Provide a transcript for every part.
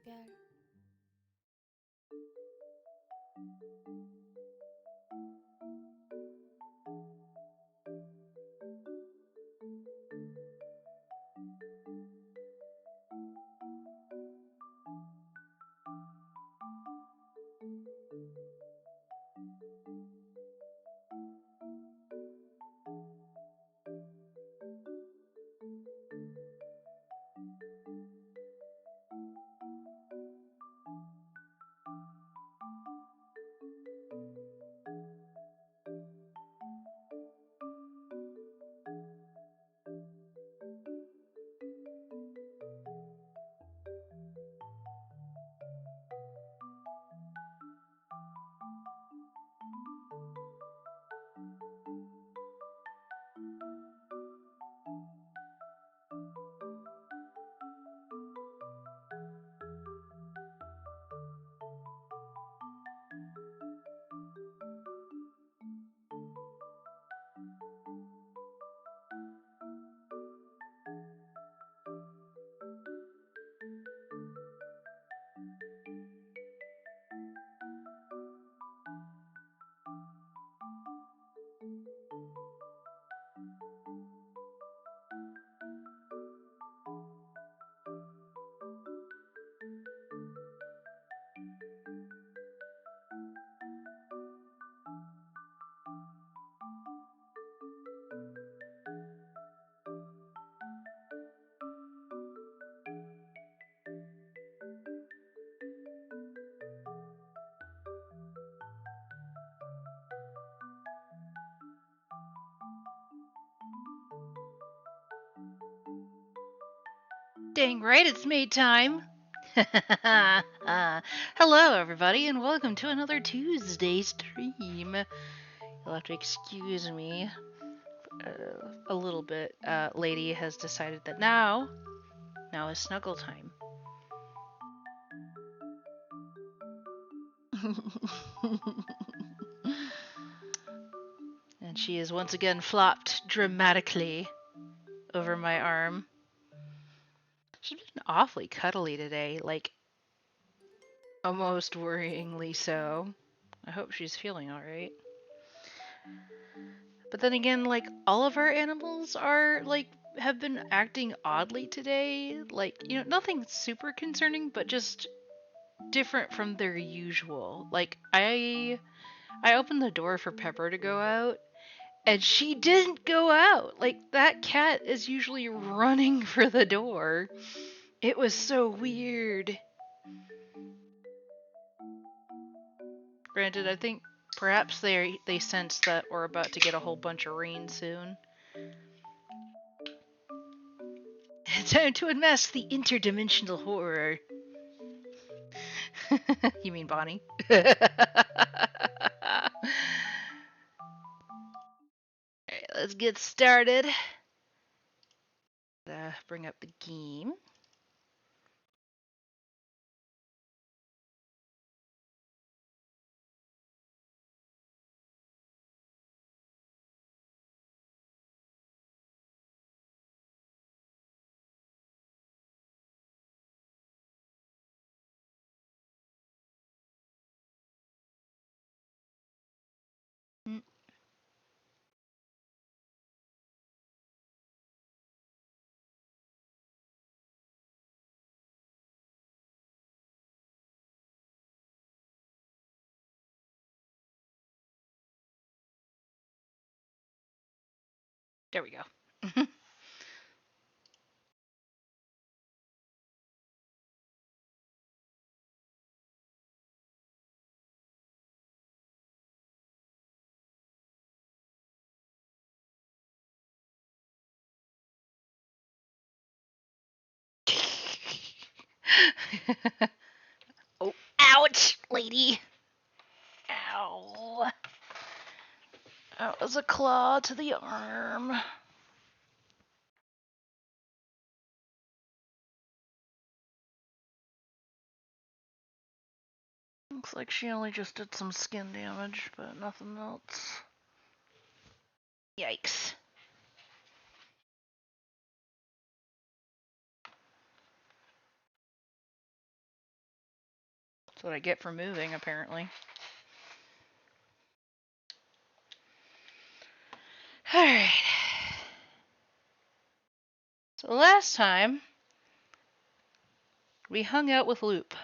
별. Dang right, it's maid time. Hello, everybody, and welcome to another Tuesday stream. You'll have to excuse me a little bit. Lady has decided that now is snuggle time. And she is once again flopped dramatically over my arm. She's been awfully cuddly today, like almost worryingly so. I hope she's feeling alright. But then again, like, all of our animals are, like, have been acting oddly today. Like, nothing super concerning, but just different from their usual. Like, I opened the door for Pepper to go out, and she didn't go out. Like, that cat is usually running for the door. It was so weird. Granted, I think perhaps they sense that we're about to get a whole bunch of rain soon. Time to unmask the interdimensional horror. You mean Bonnie? Alright, let's get started. Bring up the game. There we go. Oh, ouch, lady. Ow. That was a claw to the arm. Looks like she only just did some skin damage, but nothing else. Yikes. That's what I get for moving, apparently. Alright. So last time, we hung out with Loop.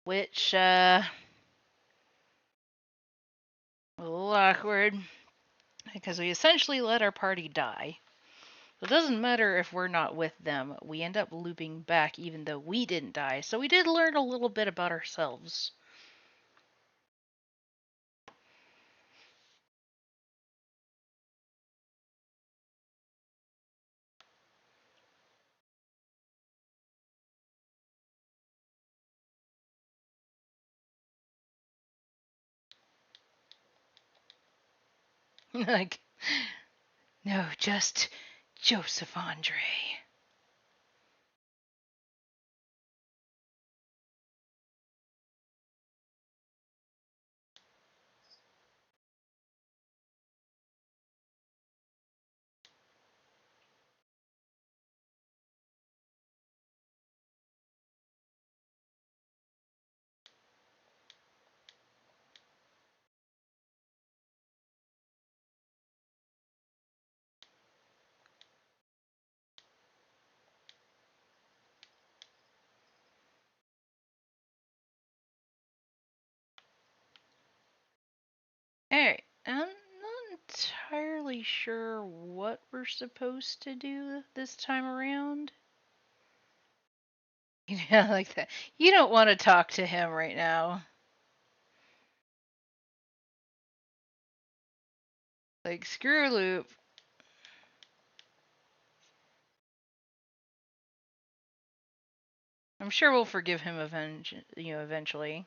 Which, a little awkward. Because we essentially let our party die. So it doesn't matter if we're not with them, we end up looping back even though we didn't die. So we did learn a little bit about ourselves. Like, no, just Joseph Andre. Alright, I'm not entirely sure what we're supposed to do this time around. Yeah, like that. You don't want to talk to him right now. Like, screw Loop. I'm sure we'll forgive him eventually.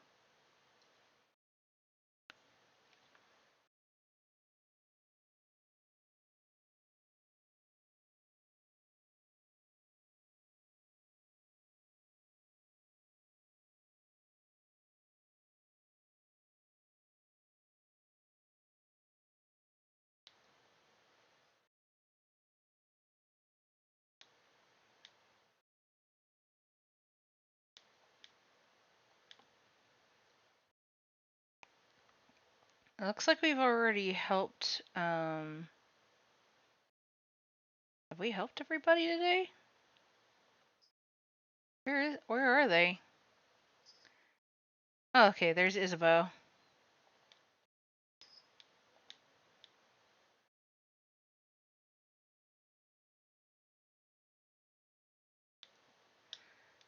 It looks like we've already helped, have we helped everybody today? Where are they? Oh, okay, there's Isabeau.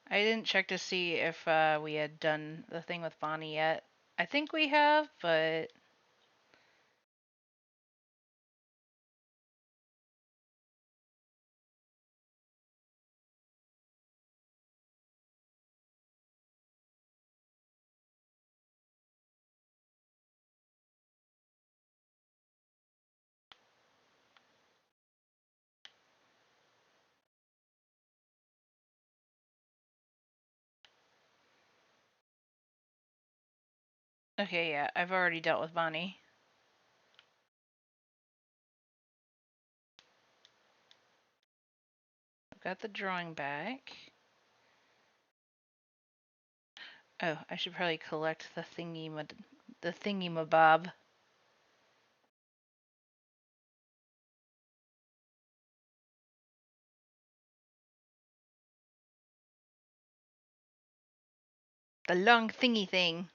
I didn't check to see if we had done the thing with Bonnie yet. I think we have, but okay, yeah, I've already dealt with Bonnie. I've got the drawing back. Oh, I should probably collect the thingy-mabob. The long thingy thing.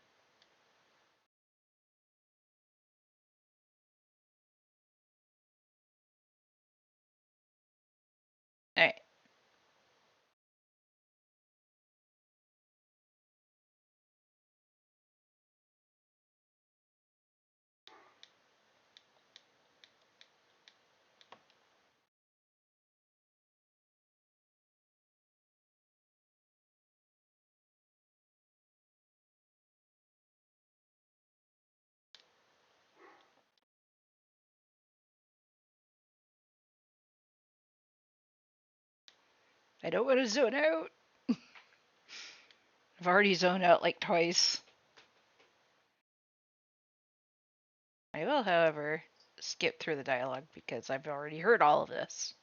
I don't want to zone out. I've already zoned out like twice. I will, however, skip through the dialogue because I've already heard all of this.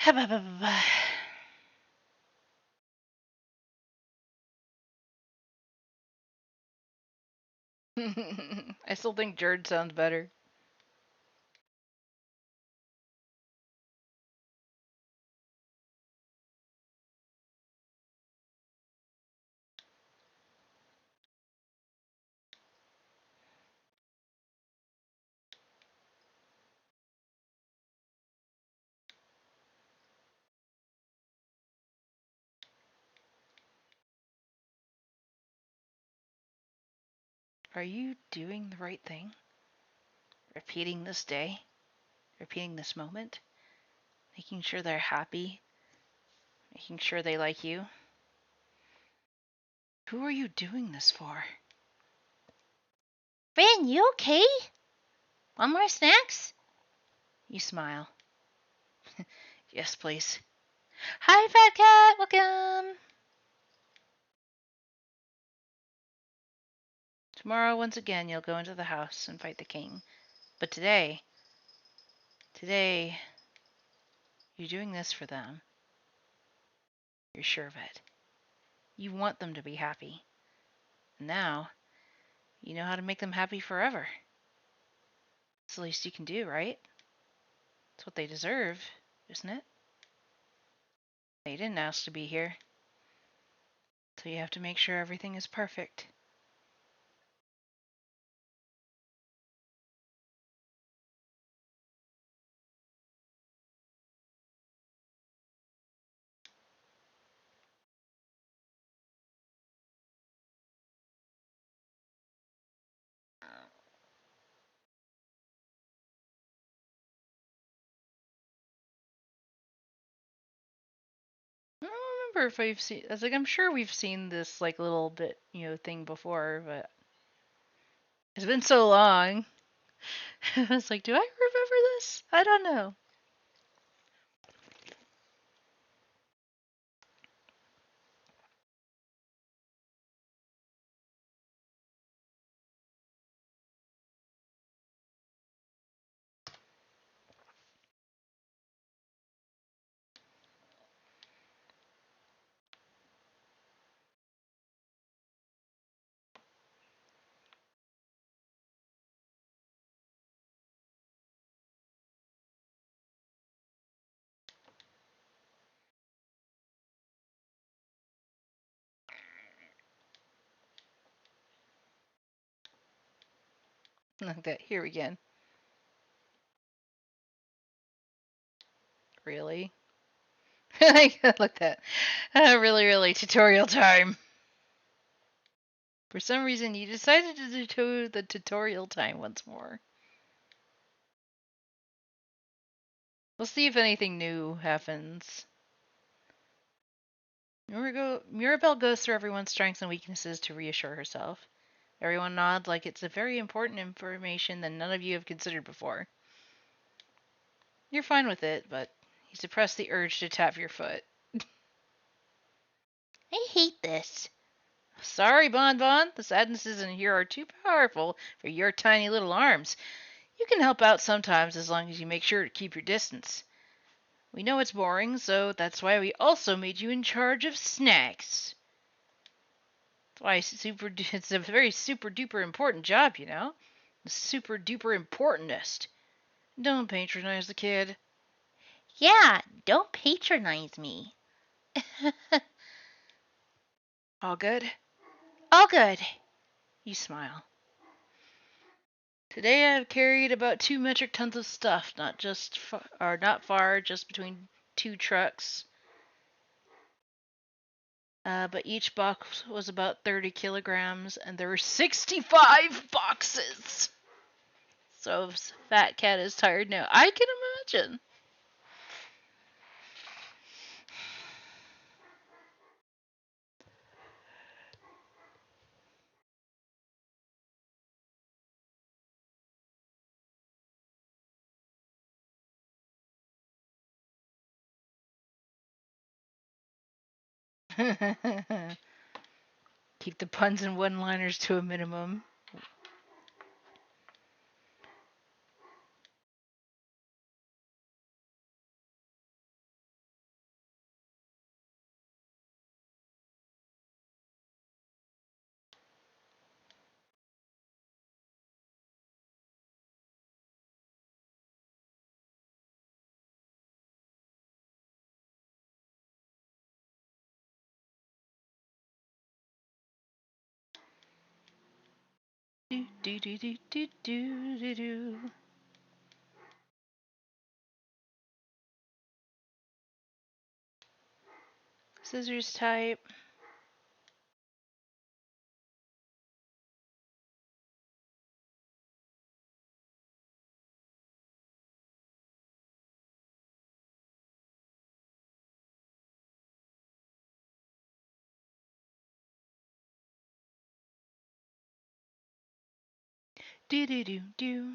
I still think Jared sounds better. Are you doing the right thing? Repeating this day? Repeating this moment? Making sure they're happy? Making sure they like you? Who are you doing this for? Ren, you okay? Want more snacks? You smile. Yes, please. Hi, Fat Cat. Welcome. Tomorrow, once again, you'll go into the house and fight the king. But today, you're doing this for them. You're sure of it. You want them to be happy. And now, you know how to make them happy forever. It's the least you can do, right? It's what they deserve, isn't it? They didn't ask to be here. So you have to make sure everything is perfect. I don't remember if I've seen. I was like, I'm sure we've seen this like little bit, thing before, but it's been so long. I was like, do I remember this? I don't know. Like that here again. Really? Look at that. Really tutorial time. For some reason, you decided to do the tutorial time once more. We'll see if anything new happens. Mirabelle goes through everyone's strengths and weaknesses to reassure herself. Everyone nods like it's a very important information that none of you have considered before. You're fine with it, but you suppress the urge to tap your foot. I hate this. Sorry, Bon Bon. The sadnesses in here are too powerful for your tiny little arms. You can help out sometimes as long as you make sure to keep your distance. We know it's boring, so that's why we also made you in charge of snacks. That's why it's a very super duper important job, you know? The super duper importantest. Don't patronize the kid. Yeah, don't patronize me. All good? All good. You smile. Today I've carried about 2 metric tons of stuff, not far, just between 2 trucks. But each box was about 30 kilograms, and there were 65 boxes. So Fat Cat is tired now. I can imagine. Keep the puns and one-liners to a minimum. Do do do do do do do do. Scissors type. Do do do do.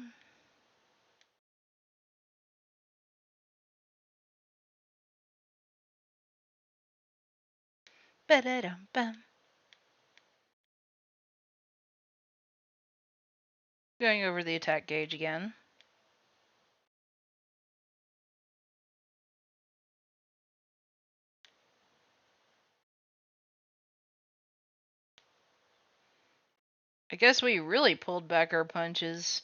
Ba-da-dum-bum. Going over the attack gauge again. I guess we really pulled back our punches.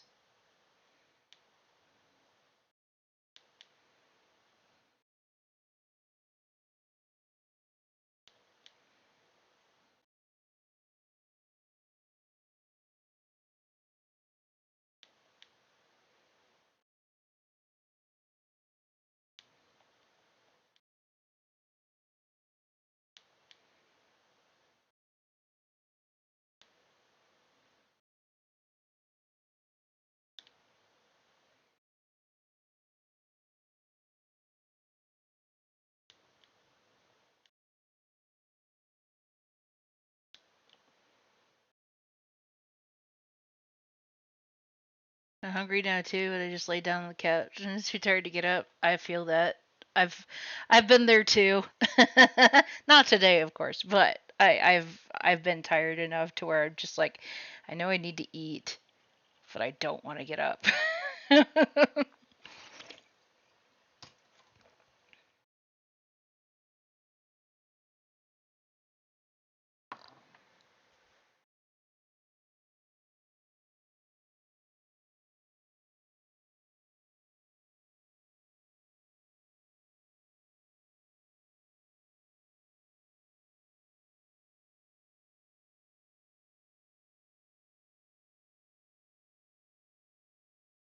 I'm hungry now too, and I just laid down on the couch and I'm too tired to get up. I feel that. I've I've been there too. Not today, of course, but I've been tired enough to where I'm just like, I know I need to eat, but I don't want to get up.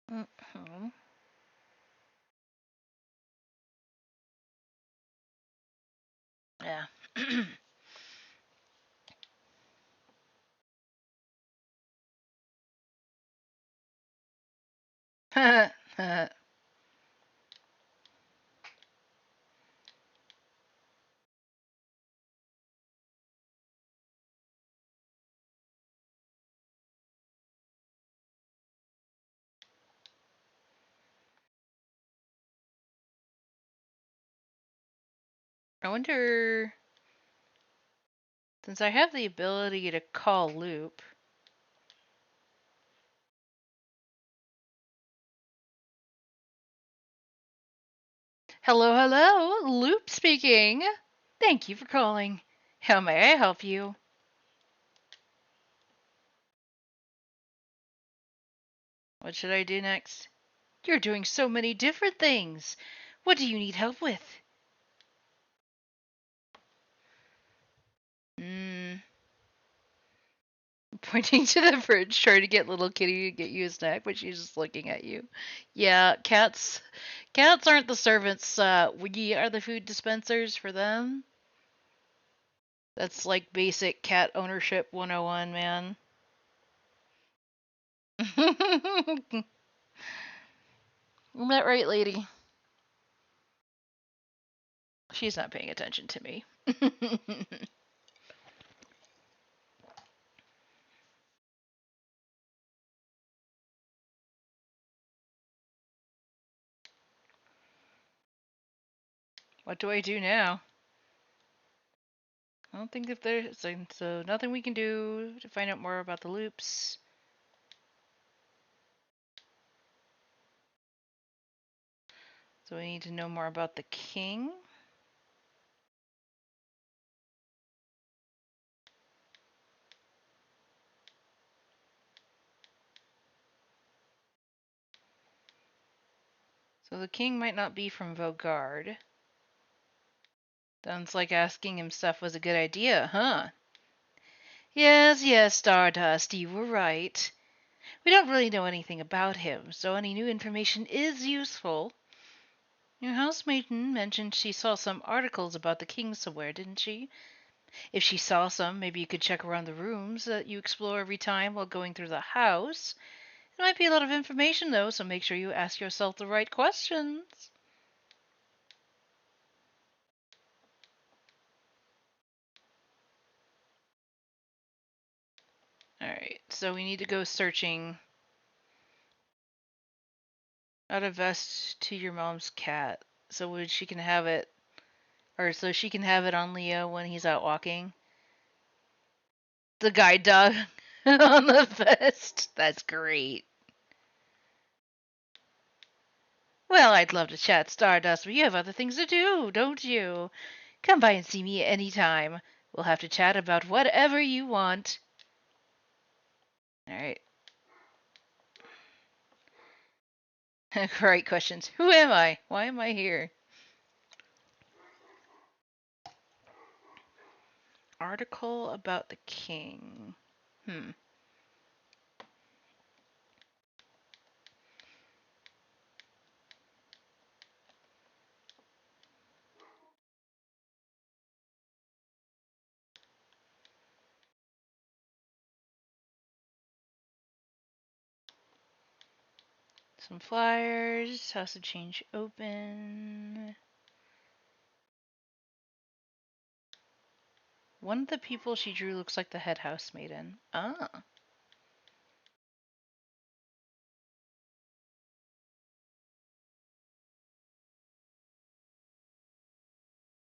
Mhm. Yeah. I wonder, since I have the ability to call loop. Hello, hello, Loop speaking. Thank you for calling. How may I help you? What should I do next? You're doing so many different things. What do you need help with? pointing to the fridge, trying to get little kitty to get you a snack, but she's just looking at you. Yeah, cats aren't the servants. We are the food dispensers for them. That's like basic cat ownership 101, man. Isn't that right, lady? She's not paying attention to me. What do I do now? I don't think if there's so nothing we can do to find out more about the loops. So we need to know more about the king. So the king might not be from Vogard. Sounds like asking him stuff was a good idea, huh? Yes, yes, Stardust, you were right. We don't really know anything about him, so any new information is useful. Your housemaiden mentioned she saw some articles about the king somewhere, didn't she? If she saw some, maybe you could check around the rooms that you explore every time while going through the house. It might be a lot of information, though, so make sure you ask yourself the right questions. Alright, so we need to go searching. Add a vest to your mom's cat, so she can have it, or so she can have it on Leo when he's out walking. The guide dog on the vest. That's great. Well, I'd love to chat Stardust, but you have other things to do, don't you? Come by and see me any time. We'll have to chat about whatever you want. Alright. Great questions. Who am I? Why am I here? Article about the king. Some flyers. House of Change open. One of the people she drew looks like the head housemaiden. Ah.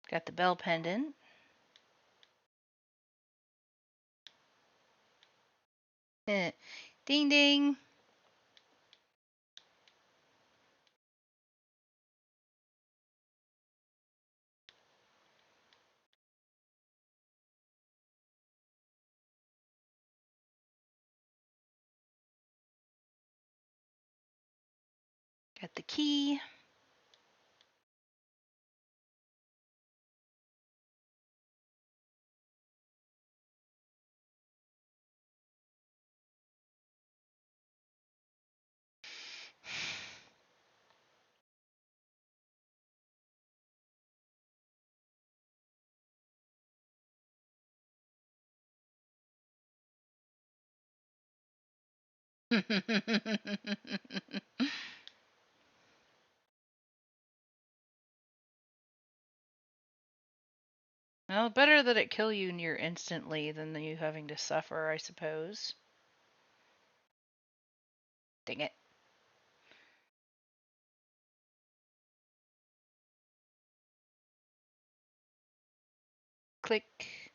Got the bell pendant. Ding ding. Got the key. Well, better that it kill you near instantly than you having to suffer, I suppose. Dang it. Click.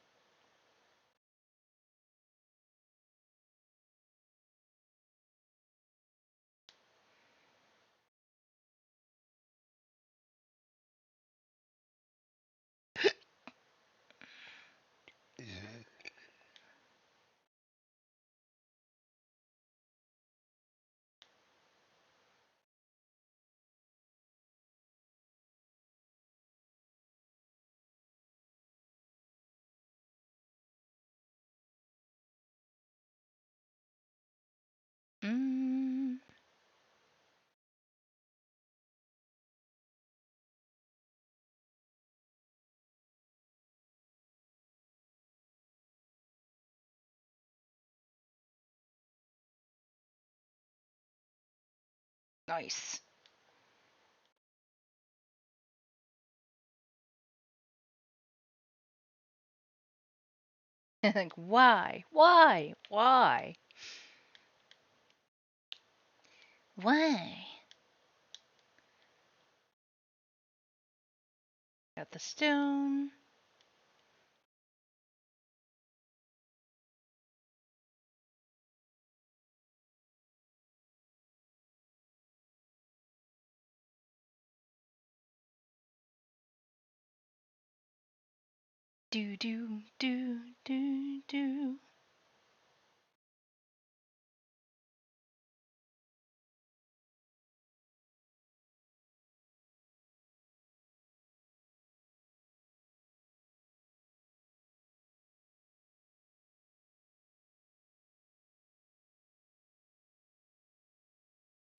Nice. Like, why? Why? Why? Why? Got the stone. Do do do do do.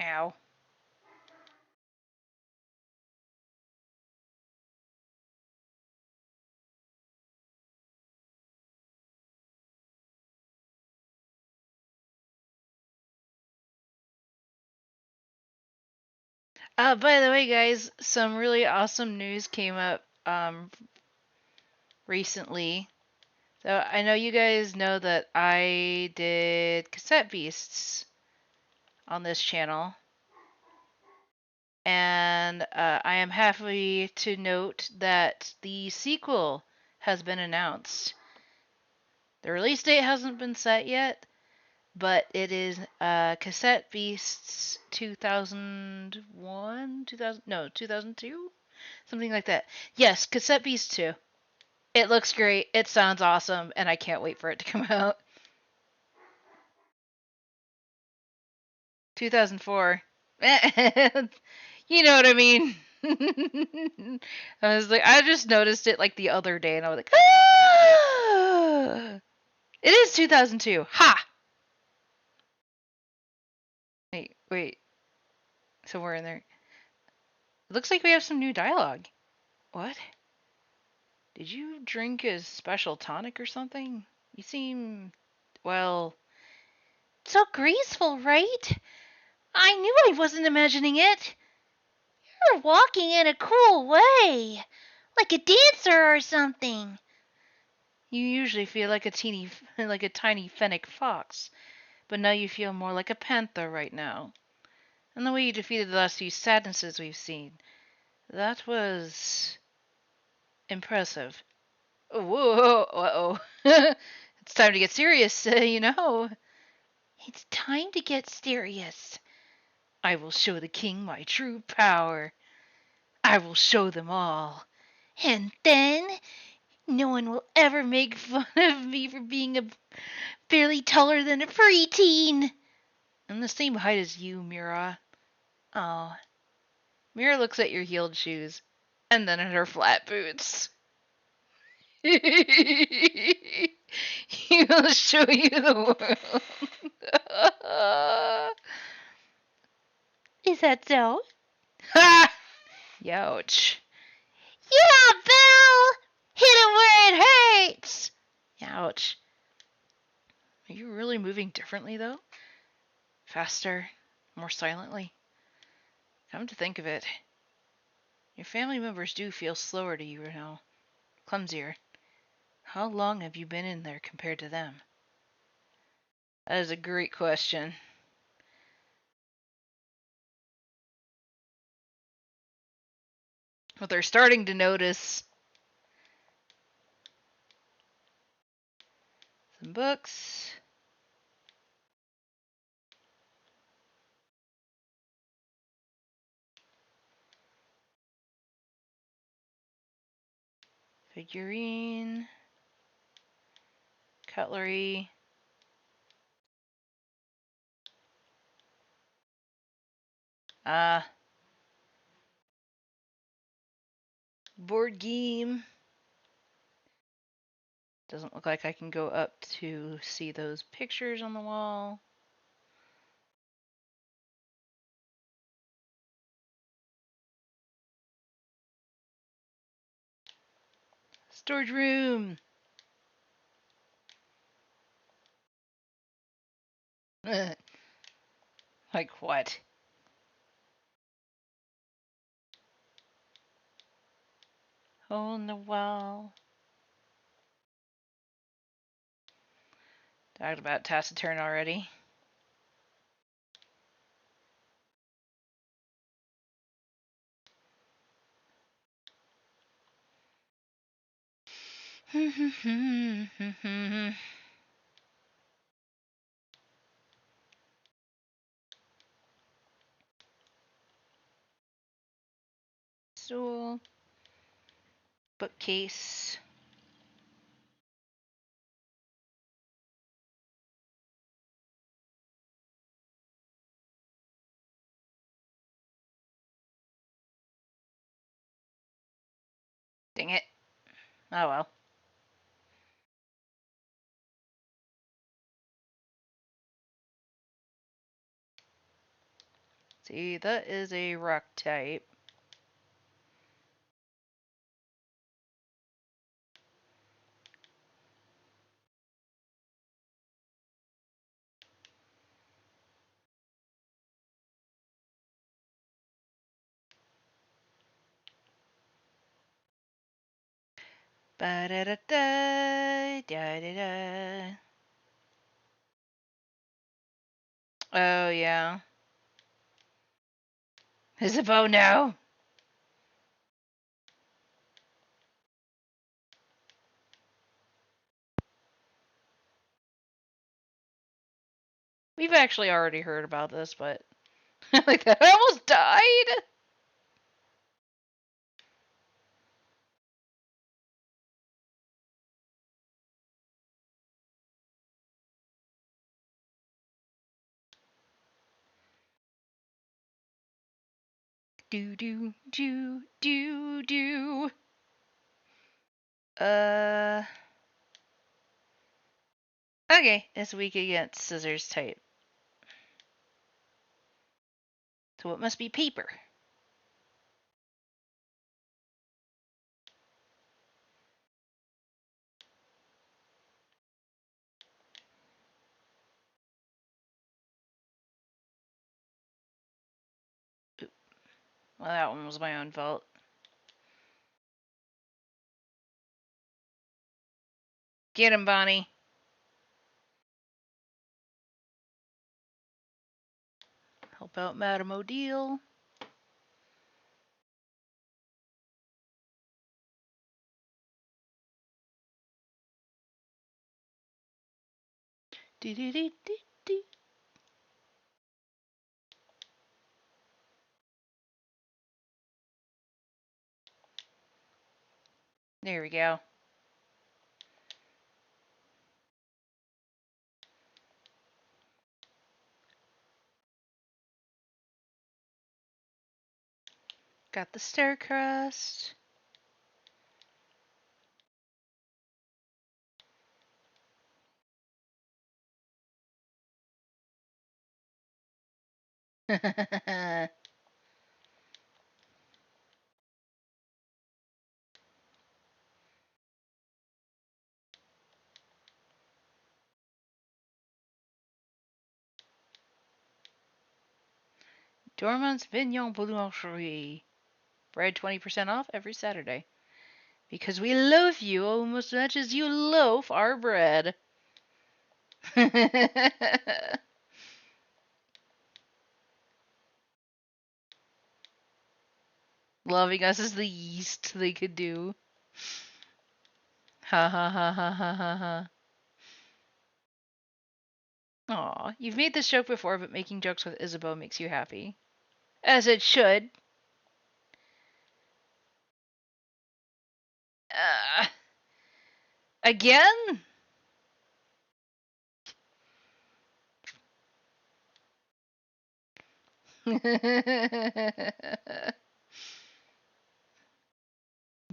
Ow. By the way, guys, some really awesome news came up recently. So I know you guys know that I did Cassette Beasts on this channel, and I am happy to note that the sequel has been announced. The release date hasn't been set yet, but it is Cassette Beasts 2001, 2000, no, 2002? Something like that. Yes, Cassette Beasts 2. It looks great, it sounds awesome, and I can't wait for it to come out. 2004. You know what I mean. I just noticed it like the other day, and I was like, ah! It is 2002. Ha! Wait. Somewhere in there. It looks like we have some new dialogue. What? Did you drink a special tonic or something? You seem, well, So graceful, right? I knew I wasn't imagining it. You're walking in a cool way. Like a dancer or something. you usually feel like like a tiny fennec fox, but now you feel more like a panther right now. And the way you defeated the last few sadnesses we've seen, that was impressive. Whoa, uh-oh. It's time to get serious, you know. It's time to get serious. I will show the king my true power. I will show them all. And then no one will ever make fun of me for being barely taller than a preteen. I'm the same height as you, Mira. Oh. Mira looks at your heeled shoes, and then at her flat boots. He will show you the world. Is that so? Ha! Youch. Yeah, Belle! Hit him where it hurts! Ouch. Are you really moving differently, though? Faster? More silently? Come to think of it, your family members do feel slower to you now. Clumsier. How long have you been in there compared to them? That is a great question. But they're starting to notice. Some books. Figurine. Cutlery. Board game. Doesn't look like I can go up to see those pictures on the wall. Storage room. Like what? Hole in the wall. Talked about taciturn already. Stool. Bookcase. Dang it. Oh well. See, that is a rock type. Ba-da-da-da, da-da-da. Oh, yeah. Isabeau, no! We've actually already heard about this, but like that almost died. Do do do do do. Okay, it's weak against scissors type. So it must be paper. Well, that one was my own fault. Get him, Bonnie. Help out Madame Odile. Do do do do do. There we go. Got the stair crust. Dormant's Vignon Boulangerie. Bread 20% off every Saturday. Because we loaf you almost as much as you loaf our bread. Loving us is the least they could do. Ha ha ha ha ha ha ha. Aw, you've made this joke before, but making jokes with Isabeau makes you happy. As it should. Again?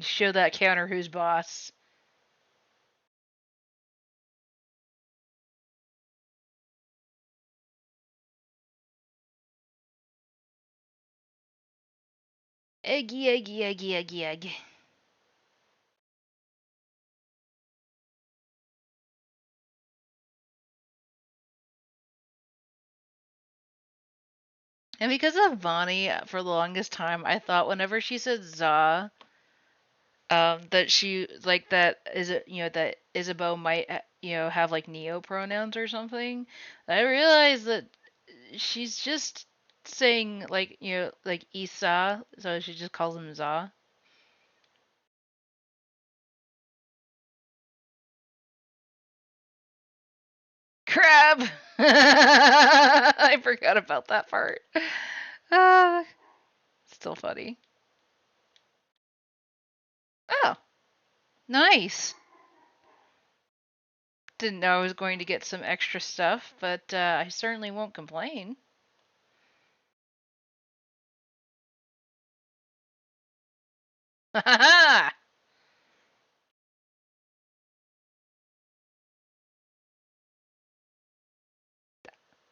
Show that counter who's boss. Eggy, eggy, eggy, eggy, egg. And because of Bonnie, for the longest time, I thought whenever she said za, that she like that is it that Isabeau might have like neo pronouns or something. I realized that she's just saying like like Isa, so she just calls him Za. Crab. I forgot about that part. Uh, Still funny. Oh, nice. Didn't know I was going to get some extra stuff, but I certainly won't complain.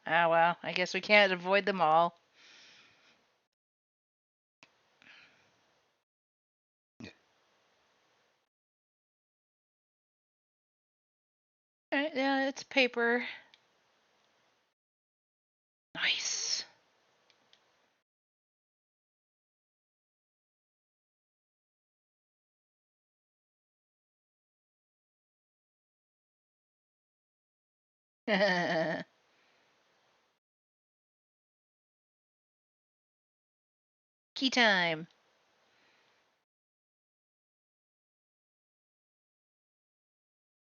Ah, well, I guess we can't avoid them all. Yeah, it's paper. Nice. Key time.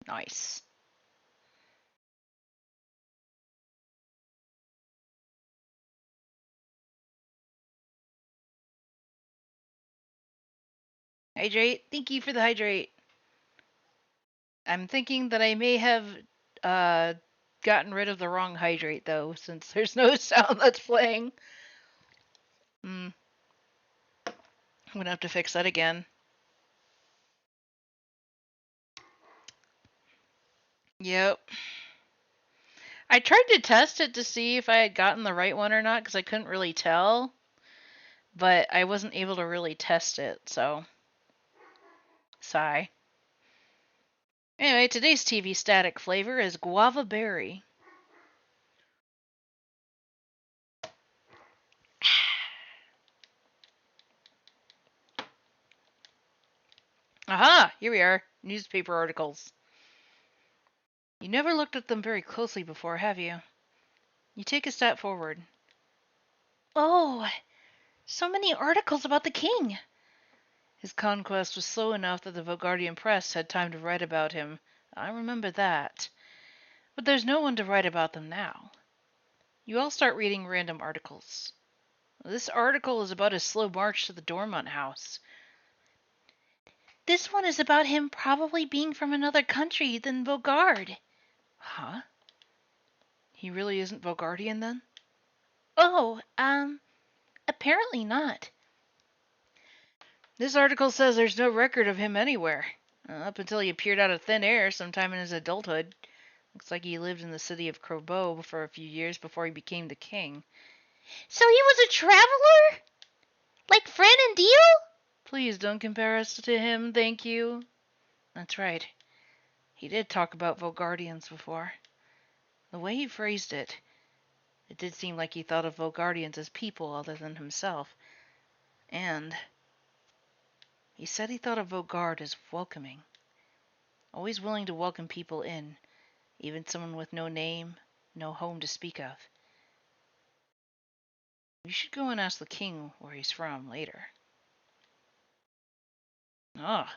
Nice. Hydrate. Thank you for the hydrate. I'm thinking that I may have uh, gotten rid of the wrong hydrate though, since there's no sound that's playing. I'm gonna have to fix that again. Yep. I tried to test it to see if I had gotten the right one or not because I couldn't really tell, but I wasn't able to really test it, so sigh. Anyway, today's TV static flavor is guava berry. Aha! Here we are. Newspaper articles. You never looked at them very closely before, have you? You take a step forward. Oh, so many articles about the king. His conquest was slow enough that the Vogardian press had time to write about him. I remember that. But there's no one to write about them now. You all start reading random articles. This article is about his slow march to the Dormont house. This one is about him probably being from another country than Vaugarde. Huh? He really isn't Vogardian then? Oh, apparently not. This article says there's no record of him anywhere. Up until he appeared out of thin air sometime in his adulthood. Looks like he lived in the city of Crobeau for a few years before he became the king. So he was a traveler? Like Fran and Deal? Please don't compare us to him, thank you. That's right. He did talk about Vogardians before. The way he phrased it, it did seem like he thought of Vogardians as people other than himself. And he said he thought of Vaugarde as welcoming. Always willing to welcome people in, even someone with no name, no home to speak of. You should go and ask the king where he's from later. Ah,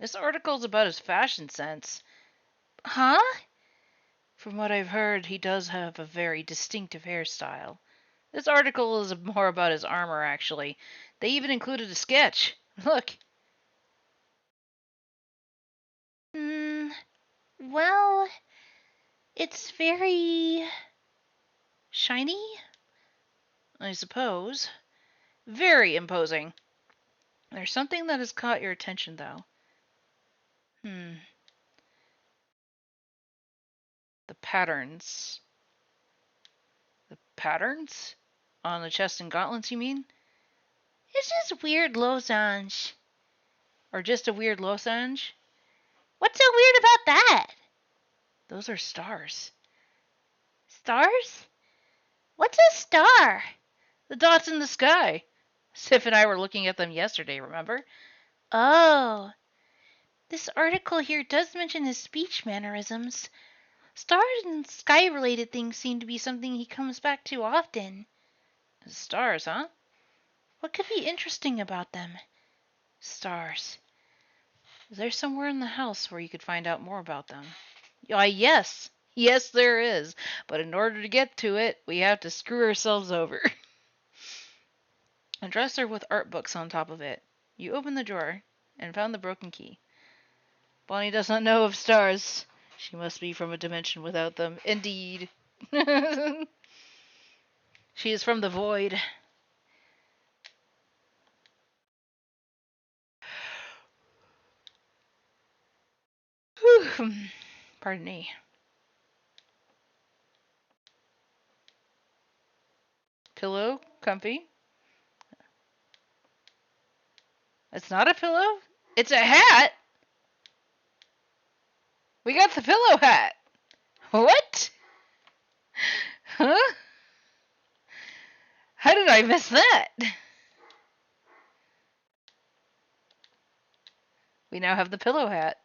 this article's about his fashion sense. Huh? From what I've heard, he does have a very distinctive hairstyle. This article is more about his armor, actually. They even included a sketch. Look. Well, it's very shiny. I suppose. Very imposing. There's something that has caught your attention, though. The patterns. The patterns? On the chest and gauntlets, you mean? It's just weird losange. Or just a weird losange? What's so weird about that? Those are stars. Stars? What's a star? The dots in the sky. Sif and I were looking at them yesterday, remember? Oh, This article here does mention his speech mannerisms. Stars and sky-related things seem to be something he comes back to often. Stars, huh? What could be interesting about them? Stars. Is there somewhere in the house where you could find out more about them? Why, yes. Yes, there is. But in order to get to it, we have to screw ourselves over. A dresser with art books on top of it. You open the drawer and found the broken key. Bonnie does not know of stars. She must be from a dimension without them. Indeed. She is from the void. Pardon me. Pillow? Comfy? It's not a pillow? It's a hat! We got the pillow hat! What? Huh? How did I miss that? We now have the pillow hat.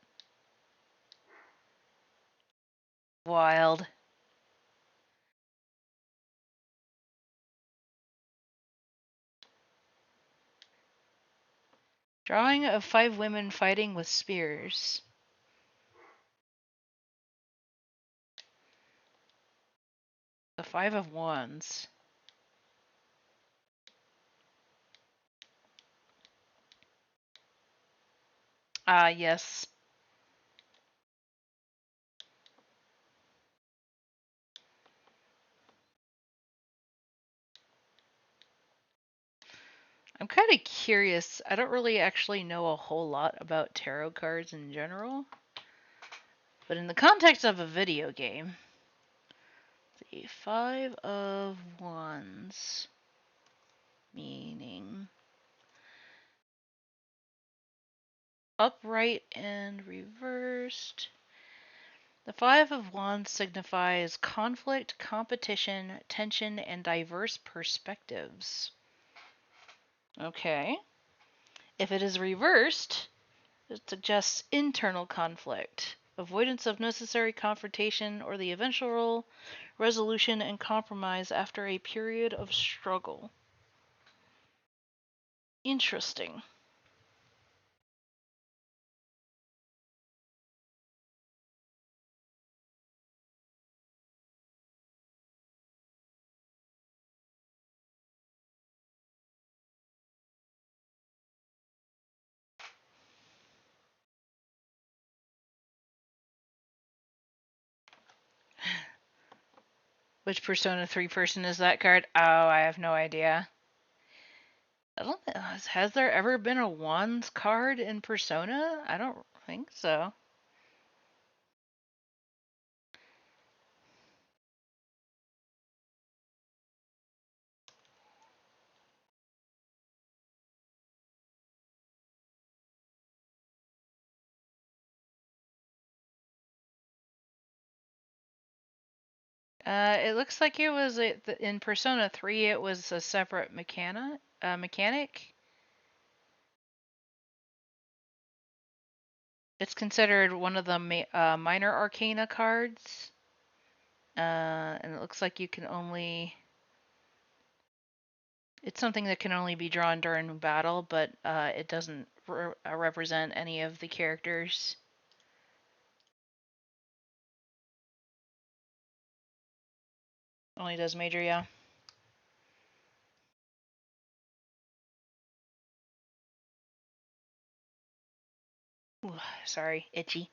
Wild. Drawing of 5 women fighting with spears. The 5 of Wands. Ah, yes. I'm kind of curious. I don't really actually know a whole lot about tarot cards in general. But in the context of a video game, the 5 of Wands, meaning upright and reversed. The 5 of Wands signifies conflict, competition, tension, and diverse perspectives. Okay. If it is reversed, it suggests internal conflict, avoidance of necessary confrontation, or the eventual resolution and compromise after a period of struggle. Interesting. Which Persona 3 person is that card? Oh, I have no idea. I don't think, has there ever been a Wands card in Persona? I don't think so. It looks like it was in Persona 3. It was a separate mechanic. It's considered one of the minor arcana cards, and it looks like you can only. It's something that can only be drawn during battle, but it doesn't represent any of the characters. Only does major, yeah. Ooh, sorry, itchy.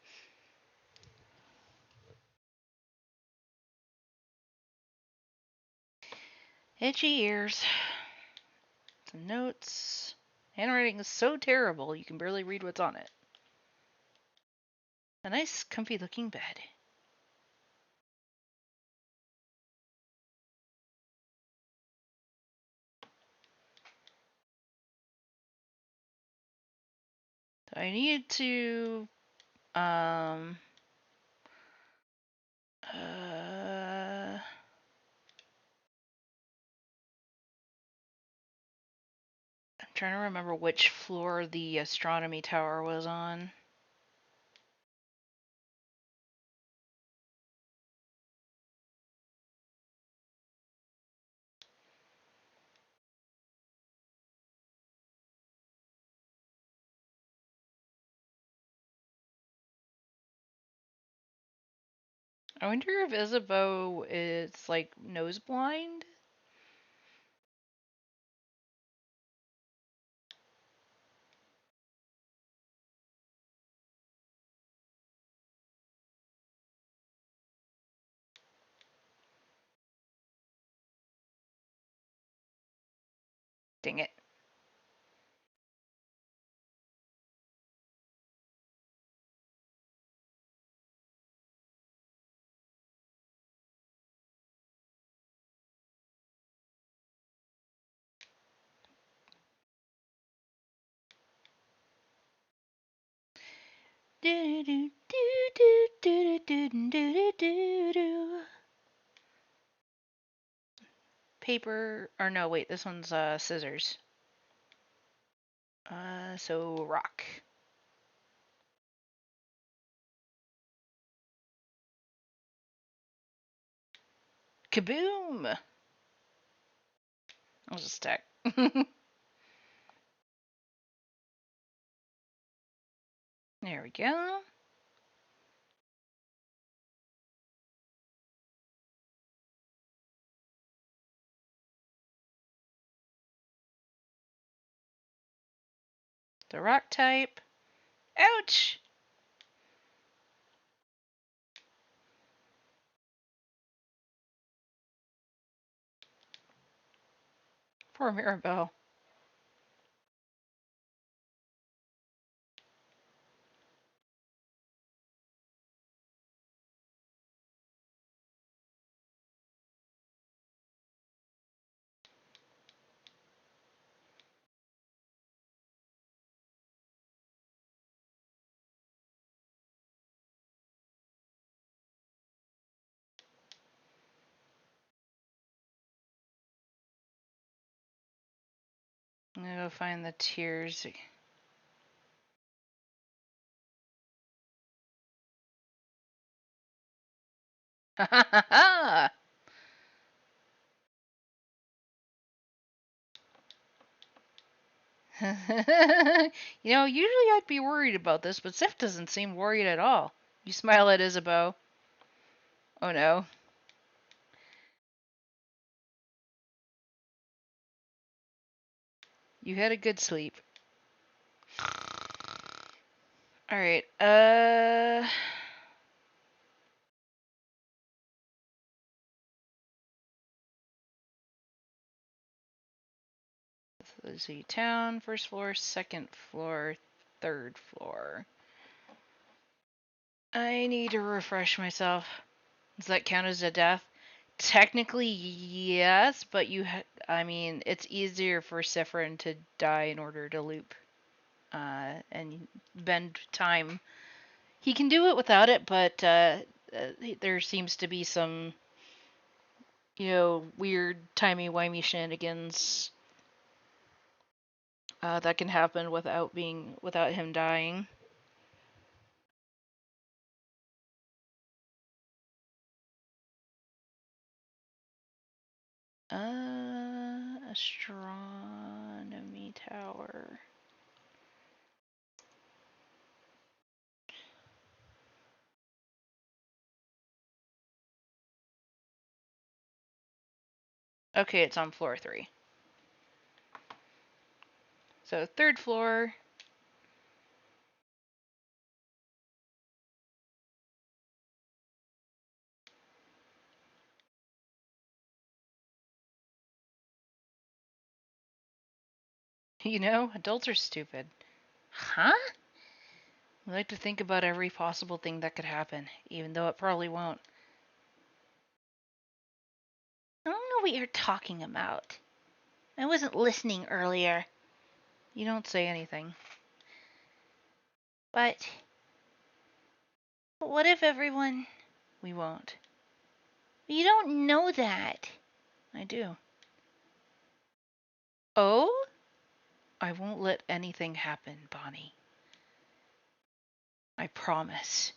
Itchy ears. Some notes. Handwriting is so terrible you can barely read what's on it. A nice, comfy looking bed. I need to I'm trying to remember which floor the astronomy tower was on. I wonder if Isabeau is like nose blind. Dang it. Do do do do do do do do do do. Paper, or no, wait, this one's scissors. So rock. Kaboom! I'll just stack. There we go. The rock type. Ouch! Poor Mirabelle. I'm gonna go find the tears. Ha ha ha ha! Usually I'd be worried about this, but Sif doesn't seem worried at all. You smile at Isabeau. Oh no. You had a good sleep. Alright, let's see. Town, first floor, second floor, third floor. I need to refresh myself. Does that count as a death? Technically, yes, but I mean, it's easier for Siffrin to die in order to loop and bend time. He can do it without it, but there seems to be some, weird timey-wimey shenanigans that can happen without him dying. Astronomy tower. Okay, it's on floor 3. So third floor. Adults are stupid. Huh? We like to think about every possible thing that could happen, even though it probably won't. I don't know what you're talking about. I wasn't listening earlier. You don't say anything. But what if everyone... We won't. You don't know that. I do. Oh? I won't let anything happen, Bonnie. I promise.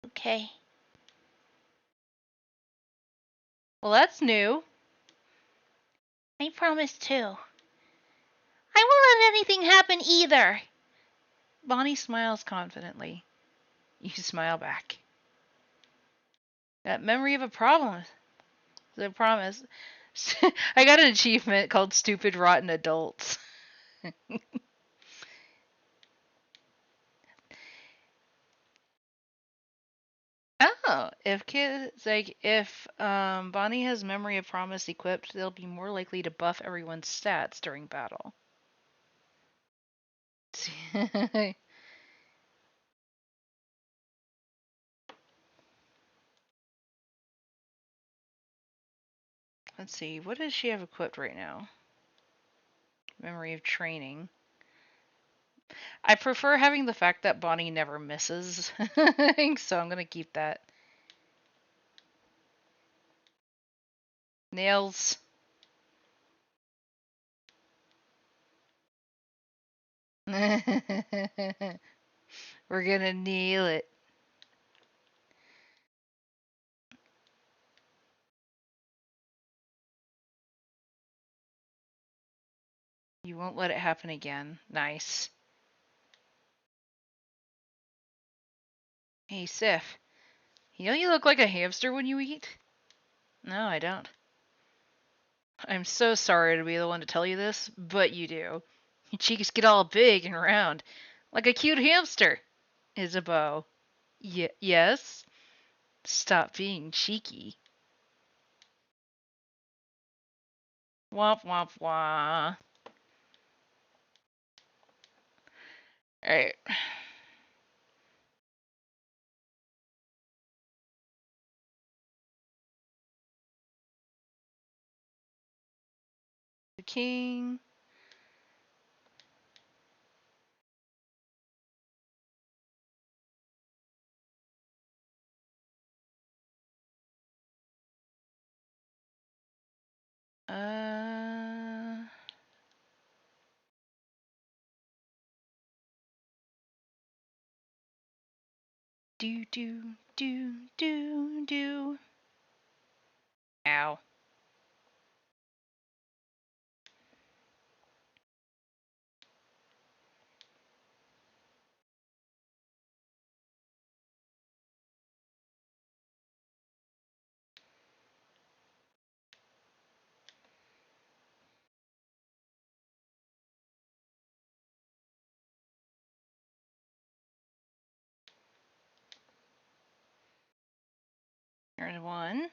Okay. Well, that's new. I promise too. I won't let anything happen either. Bonnie smiles confidently. You smile back. That memory of a problem. The promise. I got an achievement called Stupid Rotten Adults. Oh, if Bonnie has memory of promise equipped, they'll be more likely to buff everyone's stats during battle. Let's see, what does she have equipped right now? Memory of training. I prefer having the fact that Bonnie never misses, so I'm gonna keep that. Nails. We're gonna nail it. You won't let it happen again. Nice. Hey, Sif. You know you look like a hamster when you eat? No, I don't. I'm so sorry to be the one to tell you this, but you do. Your cheeks get all big and round, like a cute hamster. Isabeau. Yes? Stop being cheeky. Womp womp wah. Alright. The king. Uh. Do do do do do. Ow. There's one.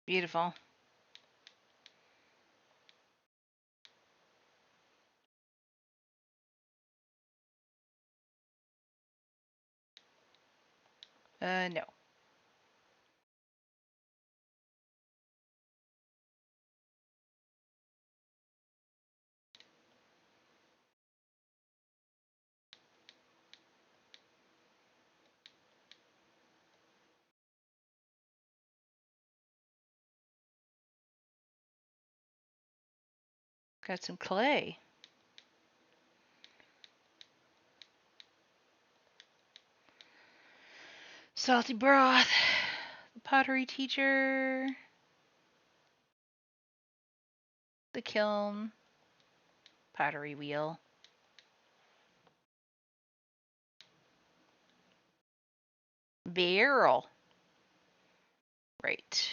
Beautiful. No. Got some clay. Salty broth. The pottery teacher. The kiln. Pottery wheel. Barrel. Right.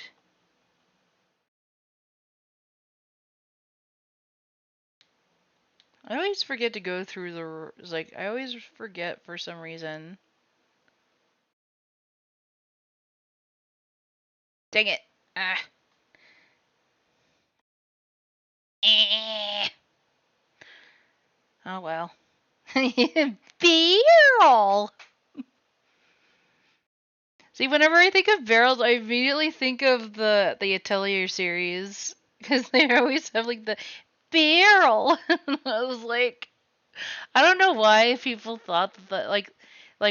I always forget to go through I always forget for some reason. Dang it. Ah. Eh. Oh well. Barrel. See, whenever I think of barrels, I immediately think of the Atelier series because they always have like the barrel. I was like, I don't know why people thought that like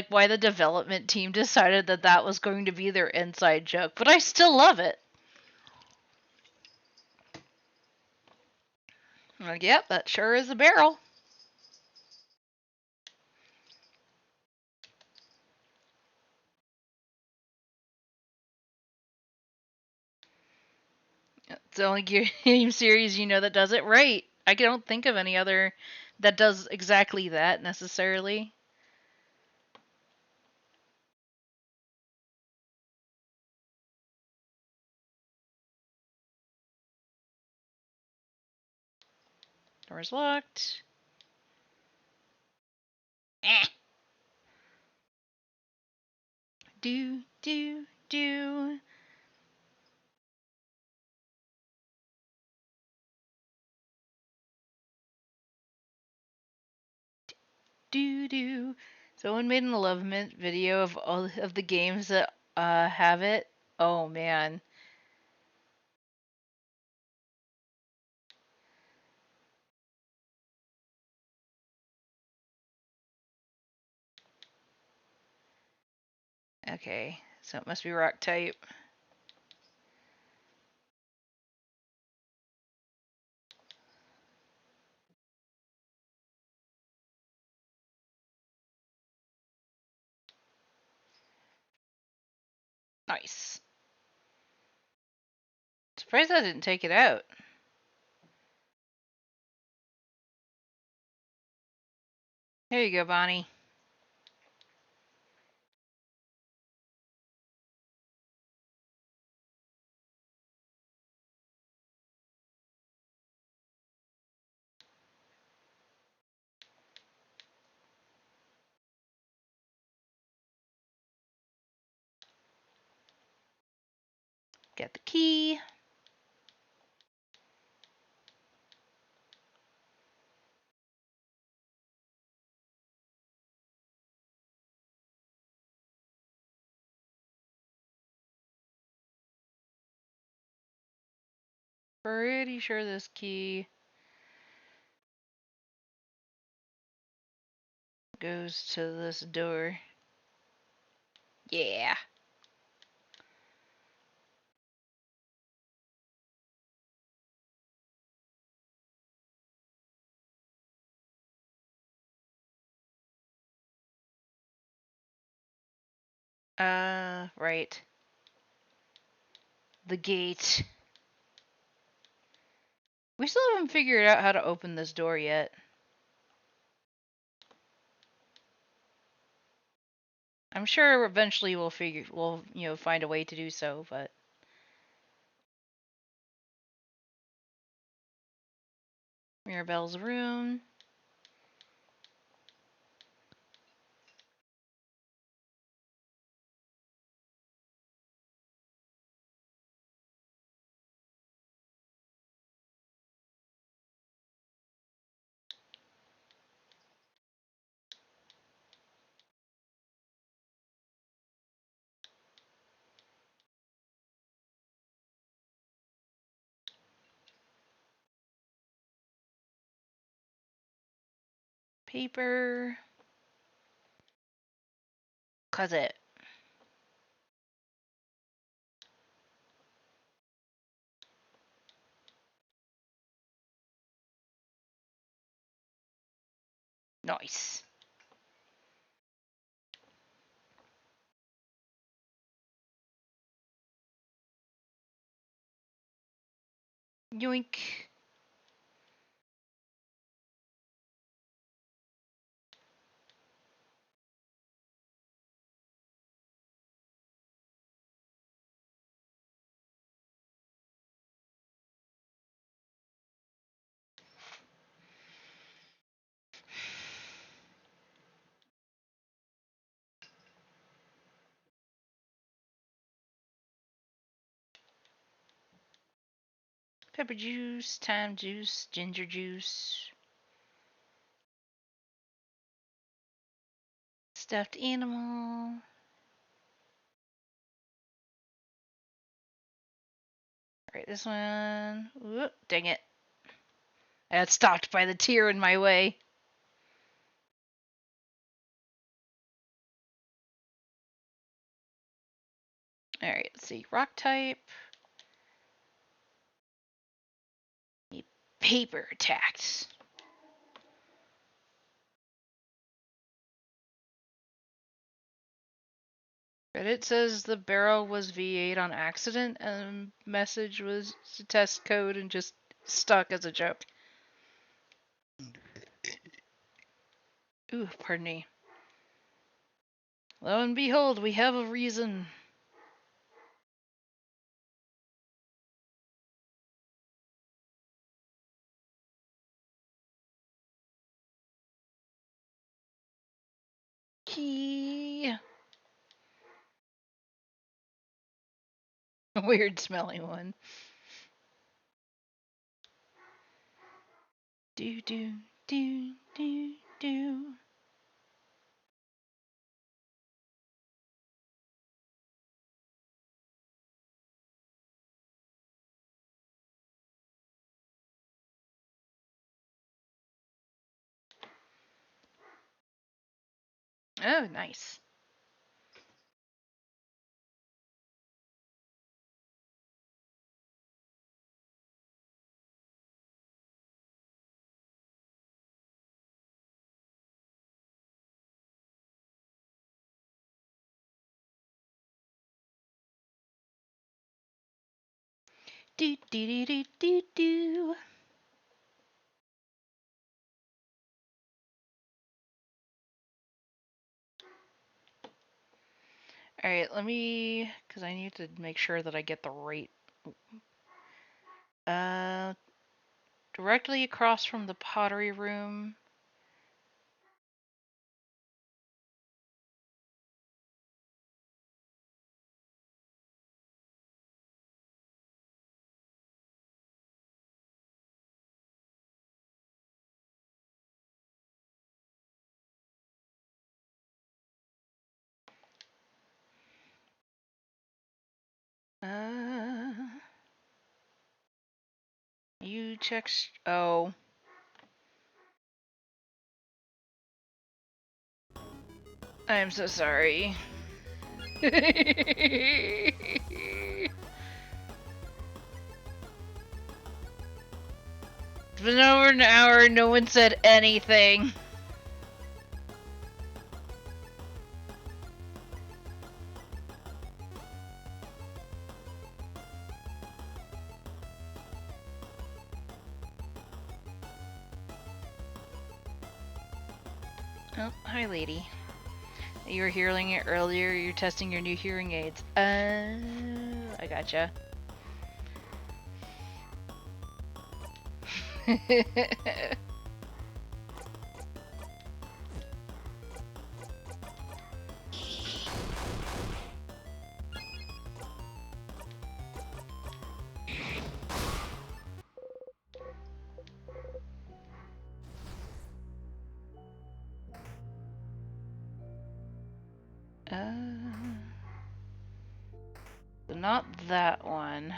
why the development team decided that that was going to be their inside joke, but I still love it. I'm like, yep, that sure is a barrel. the only game series that does it right. I don't think of any other that does exactly that necessarily. Door's locked. Eh. Do. Someone made an 11-minute video of all of the games that have it. Oh man. Okay, so it must be rock type. Nice. Surprised I didn't take it out. Here you go, Bonnie. Get the key. Pretty sure this key goes to this door. Yeah. Right. The gate. We still haven't figured out how to open this door yet. I'm sure eventually we'll find a way to do so, but Mirabelle's room. Paper. Closet. Nice. Yoink. Pepper juice, thyme juice, ginger juice. Stuffed animal. Alright, this one. Whoop, dang it. I got stopped by the tear in my way. Alright, let's see. Rock type. Paper attacked. Reddit says the barrel was V8 on accident, and the message was to test code and just stuck as a joke. Ooh, pardon me. Lo and behold, we have a reason. Key. Weird smelling one. Do do do do do. Oh, nice. Do do do do do do. Alright, let me, because I need to make sure that I get the right. Directly across from the pottery room. You check. Oh. I am so sorry. It's been over an hour and no one said anything. Oh, hi, lady. You were hearing it earlier. You're testing your new hearing aids. I gotcha. Not that one.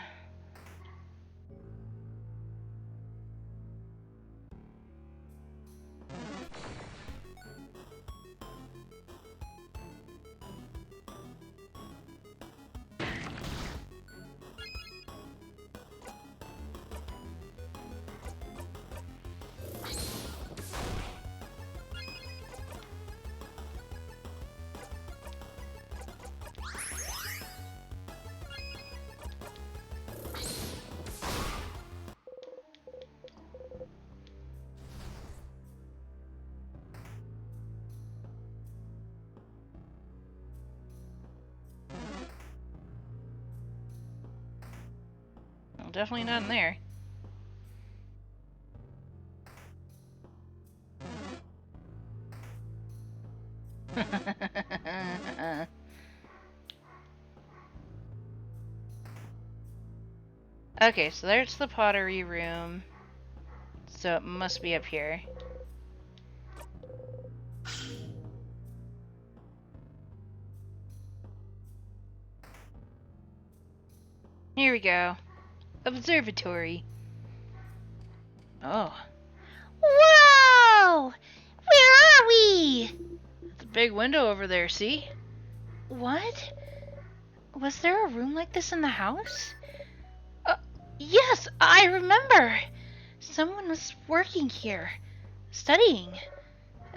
Well, definitely not in there. Okay, so there's the pottery room. So it must be up here. Here we go. Observatory. Oh. Whoa! Where are we? It's a big window over there, see? What? Was there a room like this in the house? Yes, I remember. Someone was working here, studying.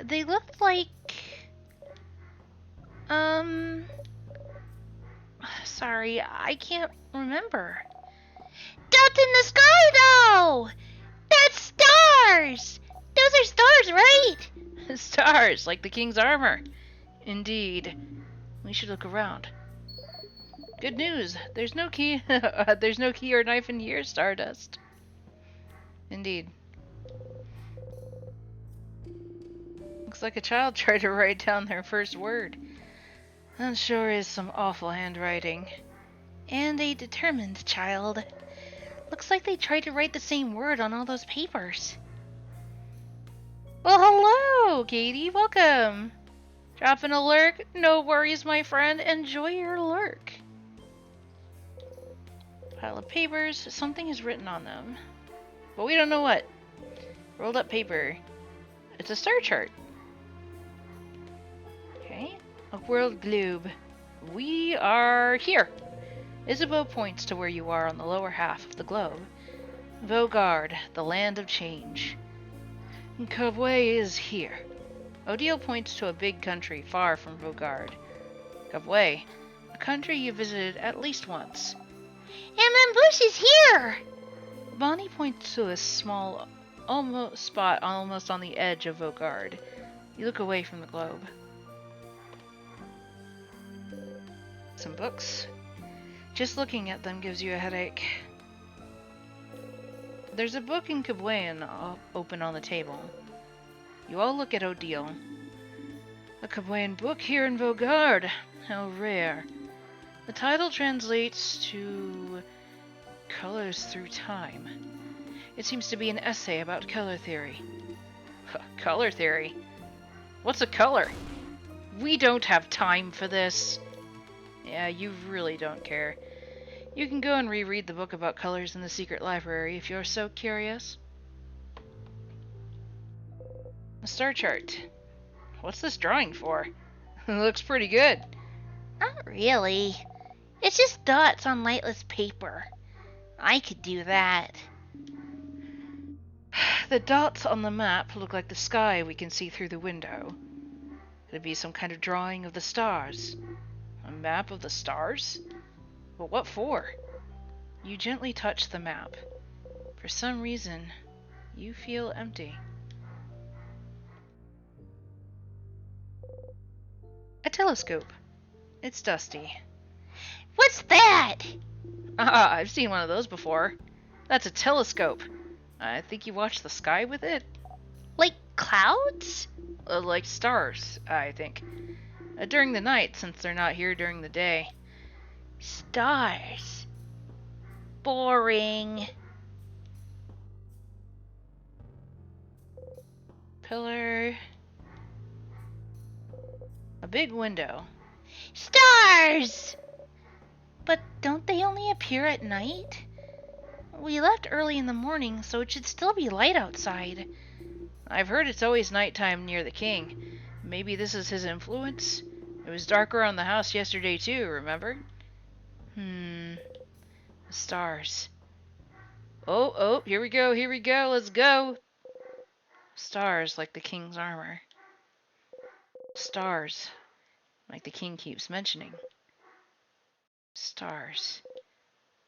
They looked like... Sorry, I can't remember. Dots in the sky, though! That's stars! Those are stars, right? Stars, like the king's armor. Indeed. We should look around. Good news. There's no key. There's no key or knife in here, Stardust. Indeed. Looks like a child tried to write down their first word. That sure is some awful handwriting. And a determined child. Looks like they tried to write the same word on all those papers. Well, hello, Katie. Welcome. Dropping a lurk? No worries, my friend. Enjoy your lurk. Pile of papers. Something is written on them. But we don't know what. Rolled up paper. It's a star chart. Okay. A world globe. We are here. Isabeau points to where you are on the lower half of the globe. Vaugarde, the land of change. Kavwe is here. Odile points to a big country far from Vaugarde. Kavwe, a country you visited at least once. And Bush is here! Bonnie points to a small spot almost on the edge of Vaugarde. You look away from the globe. Some books. Just looking at them gives you a headache. There's a book in Kabwayan open on the table. You all look at Odile. A Kabwayan book here in Vaugarde. How rare. The title translates to Colors Through Time. It seems to be an essay about color theory. Color theory? What's a color? We don't have time for this. Yeah, you really don't care. You can go and reread the book about colors in the secret library if you're so curious. A star chart. What's this drawing for? It looks pretty good. Not really. It's just dots on lightless paper. I could do that. The dots on the map look like the sky we can see through the window. Could it be some kind of drawing of the stars? A map of the stars? But what for? You gently touch the map. For some reason, you feel empty. A telescope. It's dusty. What's that? Ah, I've seen one of those before. That's a telescope. I think you watch the sky with it. Like clouds? Like stars, I think. During the night, since they're not here during the day. Stars. Boring. Pillar. A big window. Stars! But don't they only appear at night? We left early in the morning, so it should still be light outside. I've heard it's always nighttime near the king. Maybe this is his influence? It was darker on the house yesterday too, remember? The stars. Oh, here we go, let's go! Stars like the king's armor. Stars, like the king keeps mentioning. Stars,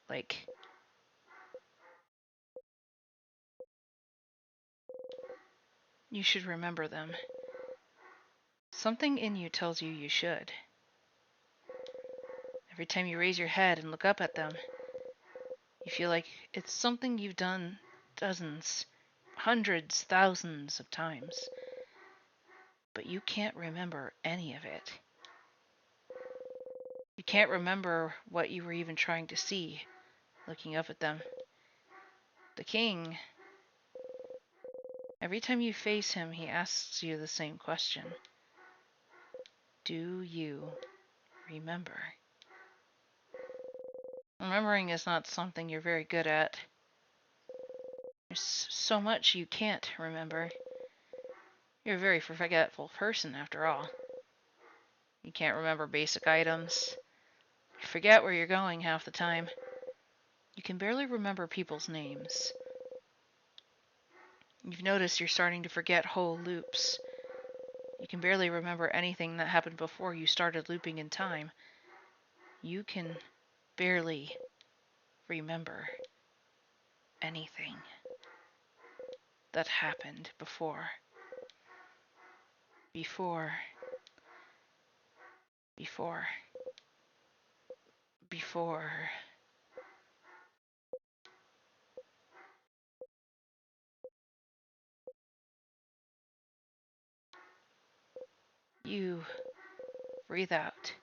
like... You should remember them. Something in you tells you you should. Every time you raise your head and look up at them, you feel like it's something you've done dozens, hundreds, thousands of times. But you can't remember any of it. You can't remember what you were even trying to see, looking up at them. The king, every time you face him, he asks you the same question. Do you remember? Remembering is not something you're very good at. There's so much you can't remember. You're a very forgetful person, after all. You can't remember basic items. You forget where you're going half the time. You can barely remember people's names. You've noticed you're starting to forget whole loops. You can barely remember anything that happened before you started looping in time. You can barely remember anything that happened before. Before you breathe out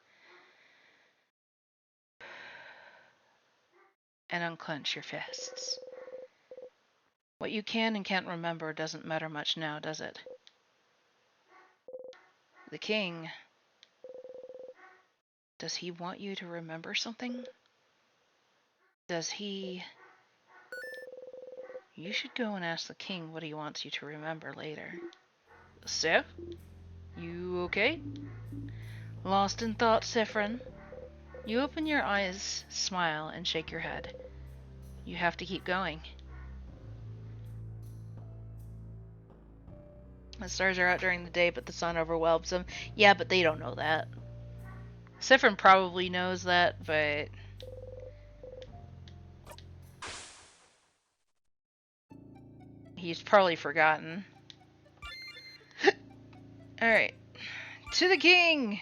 and unclench your fists. What you can and can't remember doesn't matter much now, does it? The king, does he want you to remember something? Does he... You should go and ask the king what he wants you to remember later. Sif? You okay? Lost in thought, Siffrin? You open your eyes, smile, and shake your head. You have to keep going. The stars are out during the day, but the sun overwhelms them. Yeah, but they don't know that. Siffrin probably knows that, but... he's probably forgotten. Alright. To the king!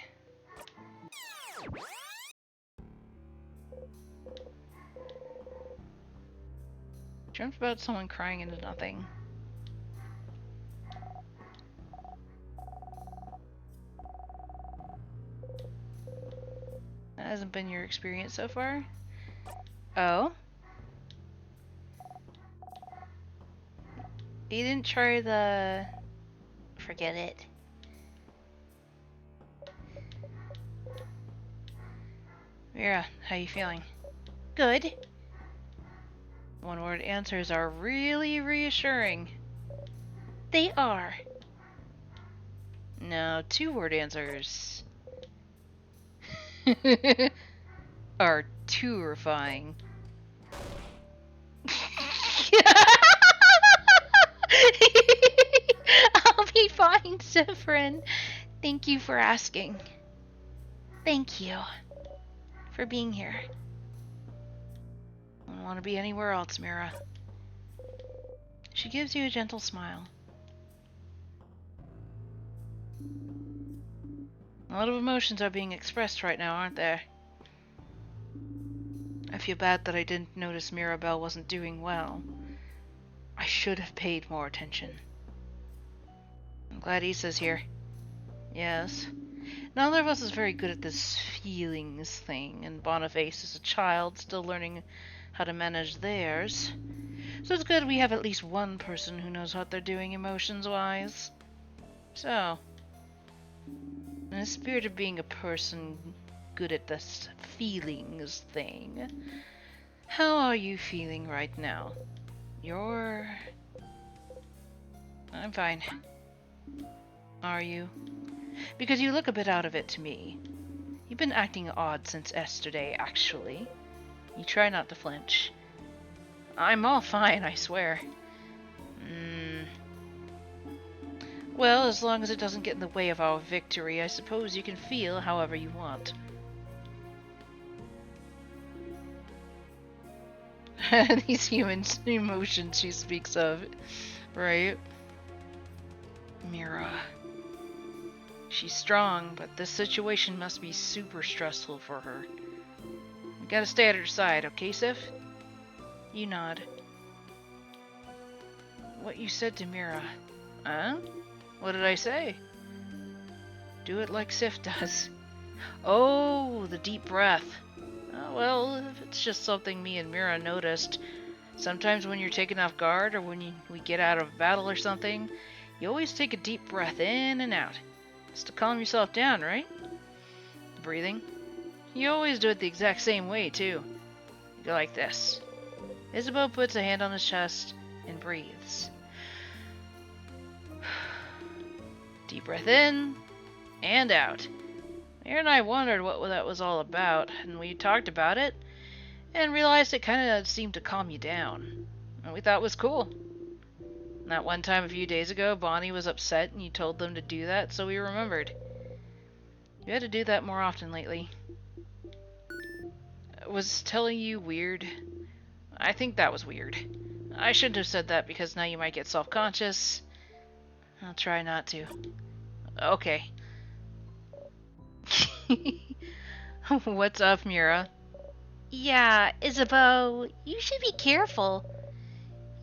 Dreamt about someone crying into nothing. That hasn't been your experience so far? Oh? You didn't try the... Forget it. Mira, how you feeling? Good. One-word answers are really reassuring. They are. No, two-word answers are terrifying. I'll be fine, Siffrin. Thank you for asking. Thank you for being here. I don't want to be anywhere else, Mira. She gives you a gentle smile. A lot of emotions are being expressed right now, aren't there? I feel bad that I didn't notice Mirabelle wasn't doing well. I should have paid more attention. I'm glad Issa's here. Yes. Neither of us is very good at this feelings thing, and Boniface is a child still learning how to manage theirs. So it's good we have at least one person who knows what they're doing emotions-wise. So, in the spirit of being a person good at this feelings thing, how are you feeling right now? I'm fine. Are you? Because you look a bit out of it to me. You've been acting odd since yesterday, actually. You try not to flinch. I'm all fine, I swear. Well, as long as it doesn't get in the way of our victory, I suppose you can feel however you want. These human emotions she speaks of, right? Mira. She's strong, but this situation must be super stressful for her. We gotta stay at her side, okay, Sif? You nod. What you said to Mira. Huh? What did I say? Do it like Sif does. Oh, the deep breath. Oh, well, if it's just something me and Mira noticed. Sometimes when you're taken off guard or when we get out of battle or something, you always take a deep breath in and out. It's to calm yourself down, right? Breathing. You always do it the exact same way, too. You go like this. Isabeau puts a hand on his chest and breathes. Deep breath in and out. Mary and I wondered what that was all about, and we talked about it and realized it kind of seemed to calm you down. And we thought it was cool. That one time a few days ago, Bonnie was upset and you told them to do that, so we remembered. You had to do that more often lately. was telling you weird. I think that was weird. I shouldn't have said that because now you might get self-conscious. I'll try not to. Okay. What's up, Mira? Yeah, Isabeau, you should be careful.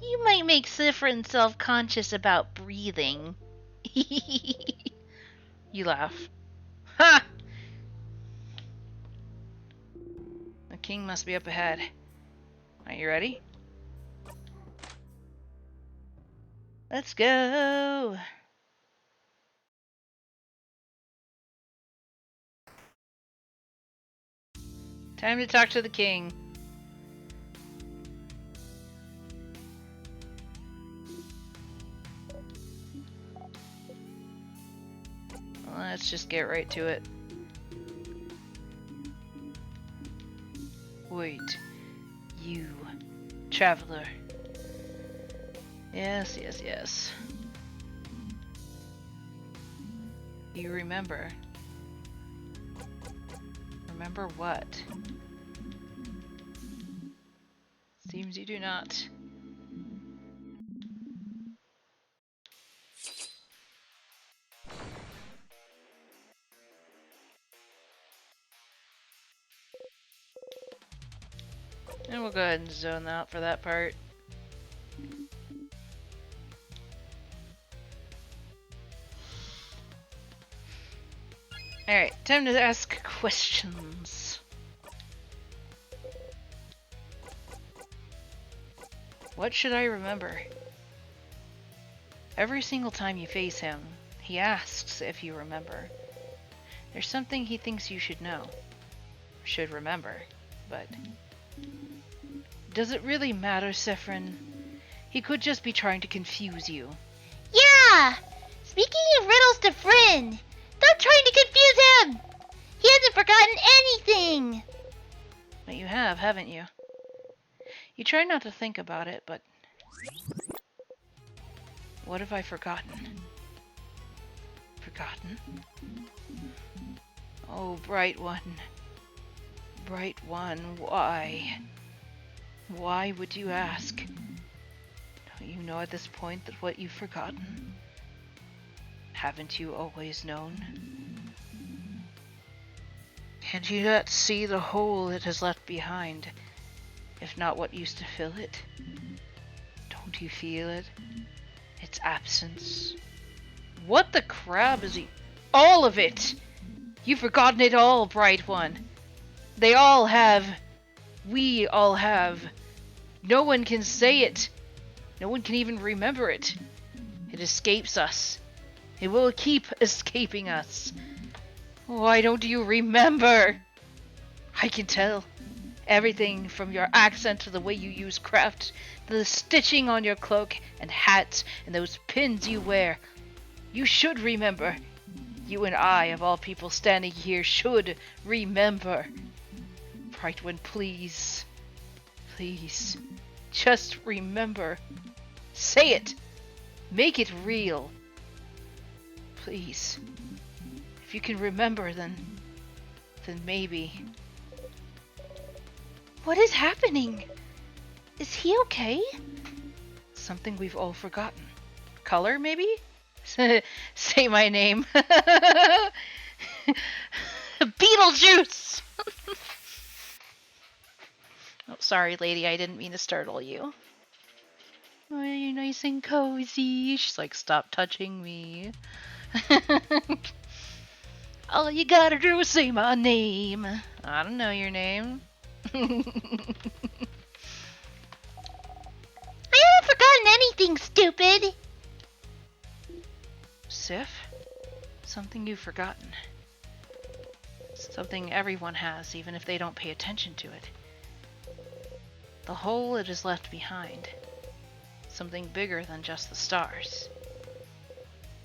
You might make Sifrin self-conscious about breathing. You laugh. Ha! The king must be up ahead. Are you ready? Let's go! Time to talk to the king. Let's just get right to it. Wait. You. Traveler. Yes, yes, yes. You remember. Remember what? Seems you do not. And we'll go ahead and zone out for that part. Alright, time to ask questions. What should I remember? Every single time you face him, he asks if you remember. There's something he thinks you should know. Should remember. But does it really matter, Sifrin? He could just be trying to confuse you. Yeah! Speaking of riddles to Frin, stop trying to confuse him! He hasn't forgotten anything! But you have, haven't you? You try not to think about it, but what have I forgotten? Forgotten? Oh, Bright One. Bright One, why? Why would you ask? Don't you know at this point that what you've forgotten? Haven't you always known? Can't you not see the hole it has left behind, if not what used to fill it? Don't you feel it? Its absence? What the crab is he? All of it! You've forgotten it all, Bright One. They all have. We all have. No one can say it. No one can even remember it. It escapes us. It will keep escaping us. Why don't you remember? I can tell. Everything from your accent to the way you use craft, to the stitching on your cloak and hat and those pins you wear. You should remember. You and I, of all people standing here, should remember. Bright One, please. Please. Just remember. Say it. Make it real. Please. If you can remember, then maybe. What is happening? Is he okay? Something we've all forgotten. Color, maybe? Say my name. Beetlejuice! Oh, sorry, lady, I didn't mean to startle you. Oh, you're nice and cozy. She's like, stop touching me. All you gotta do is say my name. I don't know your name. I haven't forgotten anything, stupid! Sif? Something you've forgotten. Something everyone has, even if they don't pay attention to it. The hole it is left behind. Something bigger than just the stars.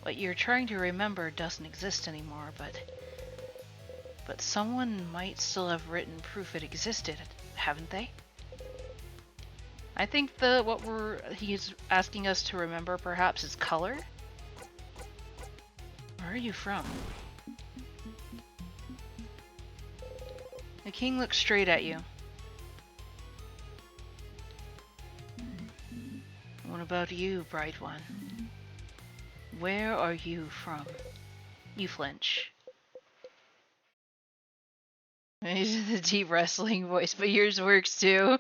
What you're trying to remember doesn't exist anymore, but someone might still have written proof it existed, haven't they? I think he's asking us to remember perhaps is color. Where are you from? The king looks straight at you. about you, Bright One? Where are you from? You flinch. He's the deep wrestling voice, but yours works too.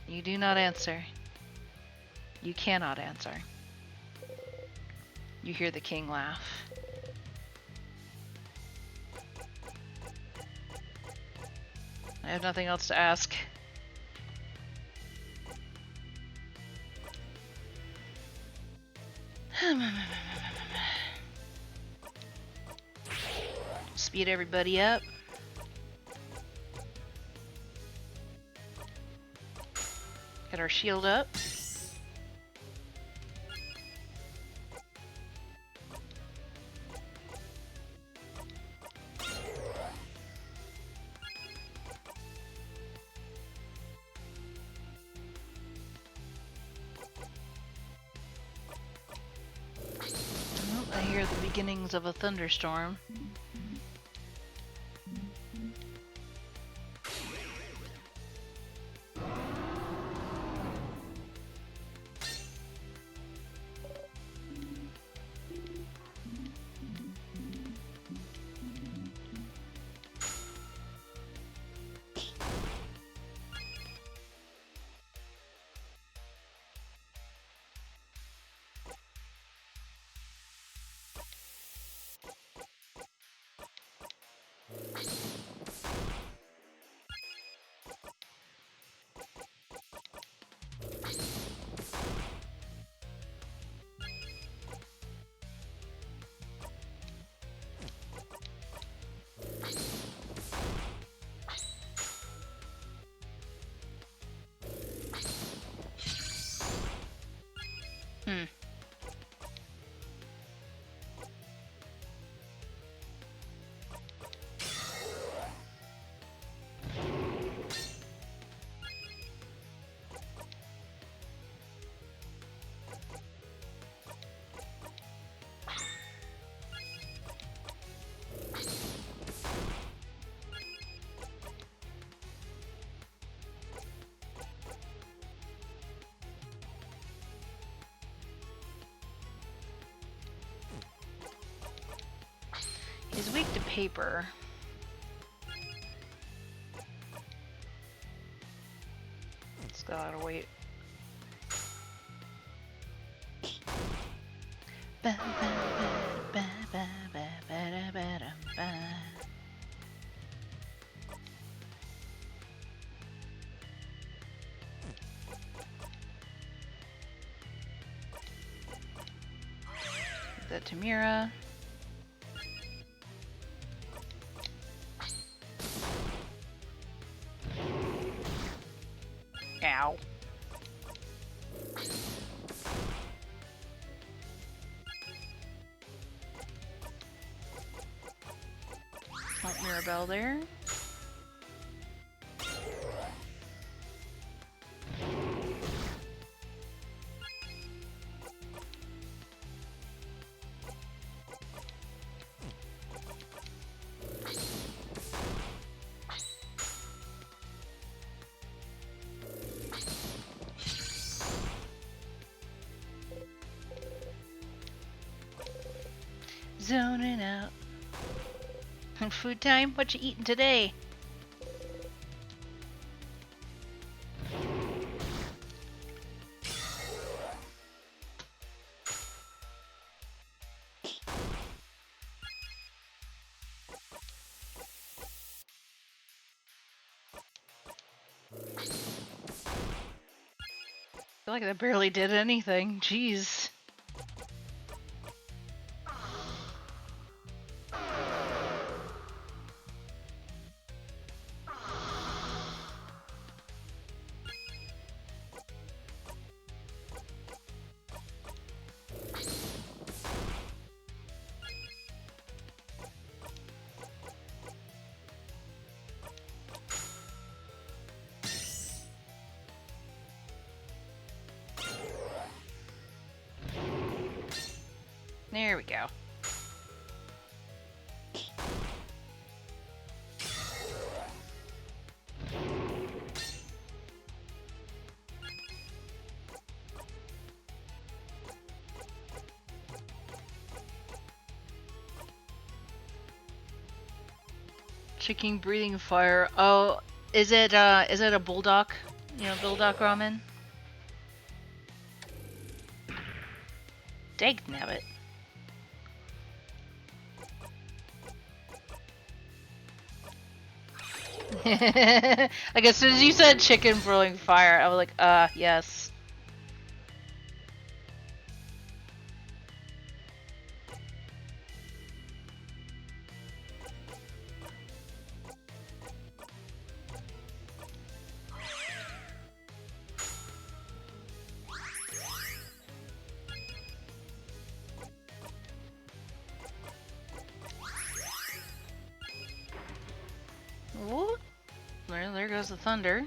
You do not answer. You cannot answer. You hear the king laugh. I have nothing else to ask. Speed everybody up. Get our shield up. Oh, I hear the beginnings of a thunderstorm. He's weak to paper. It's gotta wait. Give that to Mira. Ow. Want Mirabelle there. Zoning out. Food time? What you eating today? I feel like that barely did anything. Jeez. There we go. Chicken breathing fire. Oh, is it a bulldog? You know, bulldog ramen? Dag nabbit. Like as soon as you said chicken broiling fire, I was like, yes. Ooh. Well, there goes the thunder.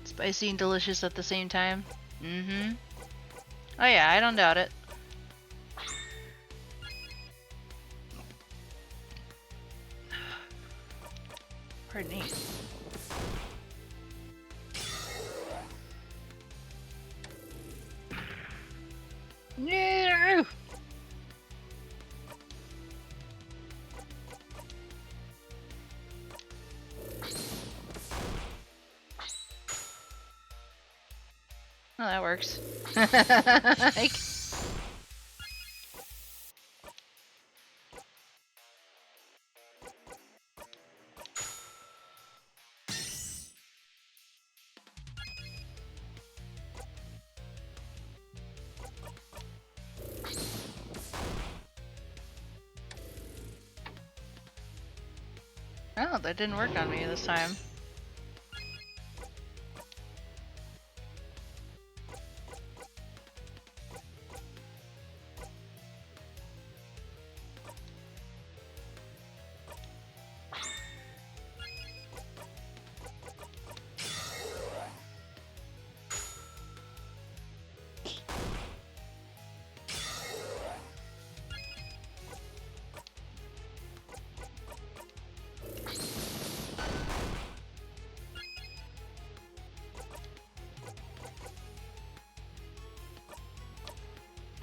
Spicy and delicious at the same time. Mm-hmm. Oh yeah, I don't doubt it. Pardon me. No! Oh, that works. Like... Oh, that didn't work on me this time.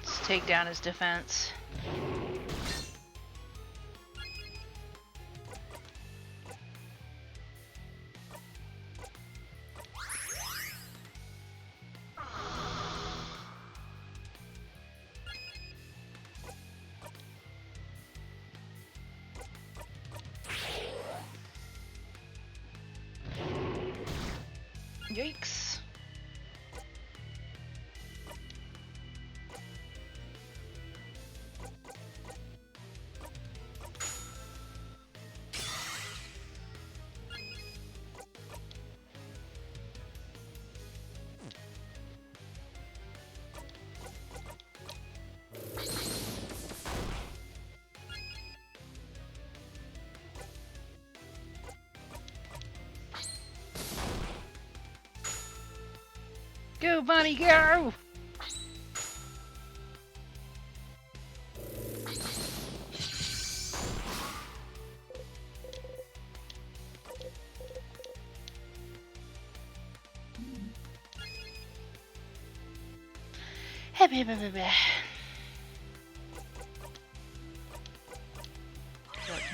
Let's take down his defense. Yikes. Go, Bonnie, go!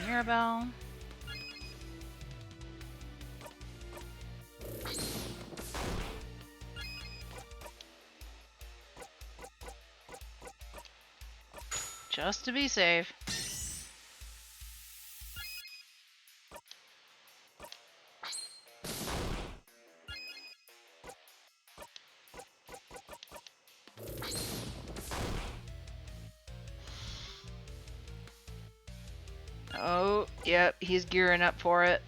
Mirabelle. Just to be safe. Oh, yep, he's gearing up for it.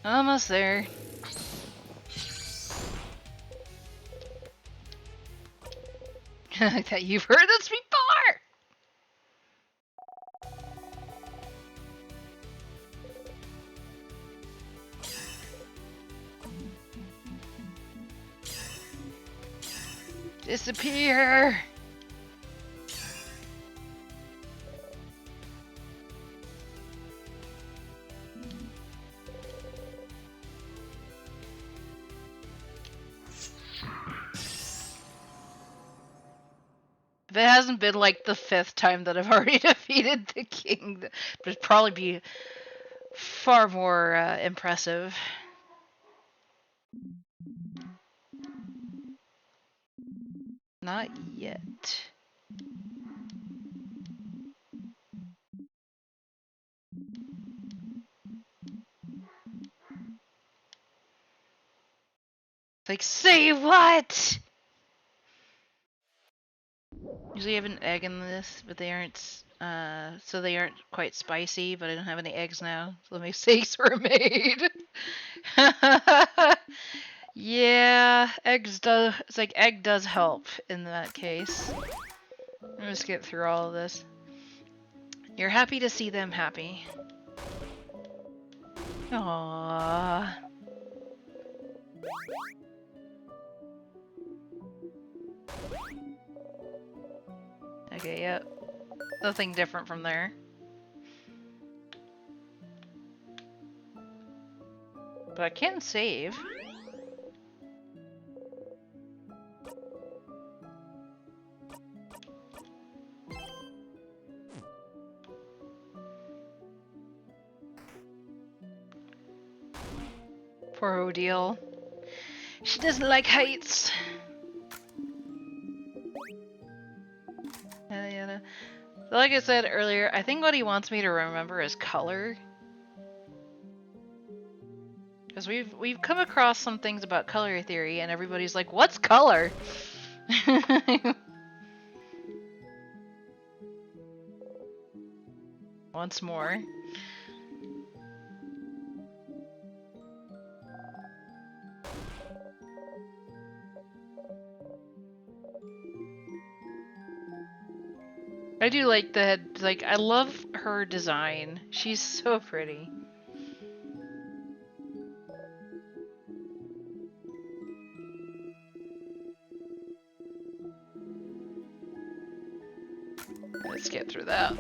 Almost there. That you've heard this before! Disappear! If it hasn't been like the 5th time that I've already defeated the king, it would probably be far more impressive. Not yet. Like, say what? Usually I have an egg in this, but they aren't, so they aren't quite spicy, but I don't have any eggs now, so mistakes were made. Yeah, it's like egg does help in that case. Let me just get through all of this. You're happy to see them happy. Aww. Okay, yep. Nothing different from there. But I can save. Poor Odile. She doesn't like heights. Yeah. Like I said earlier, I think what he wants me to remember is color. Because we've come across some things about color theory, and everybody's like, "What's color?" Once more. I do like the head, like, I love her design. She's so pretty. Let's get through that.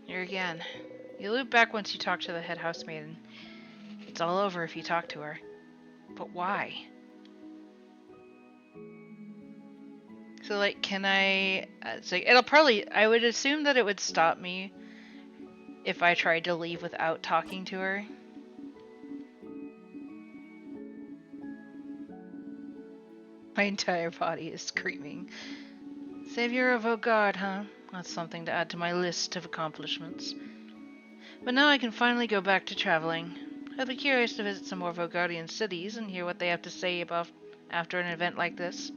Here again. You loop back once you talk to the head housemaiden. It's all over if you talk to her. But why? So, like, can I... it's like, it'll probably... I would assume that it would stop me if I tried to leave without talking to her. My entire body is screaming. Savior of Vaugarde, huh? That's something to add to my list of accomplishments. But now I can finally go back to traveling. I'd be curious to visit some more Vaugardian cities and hear what they have to say about after an event like this.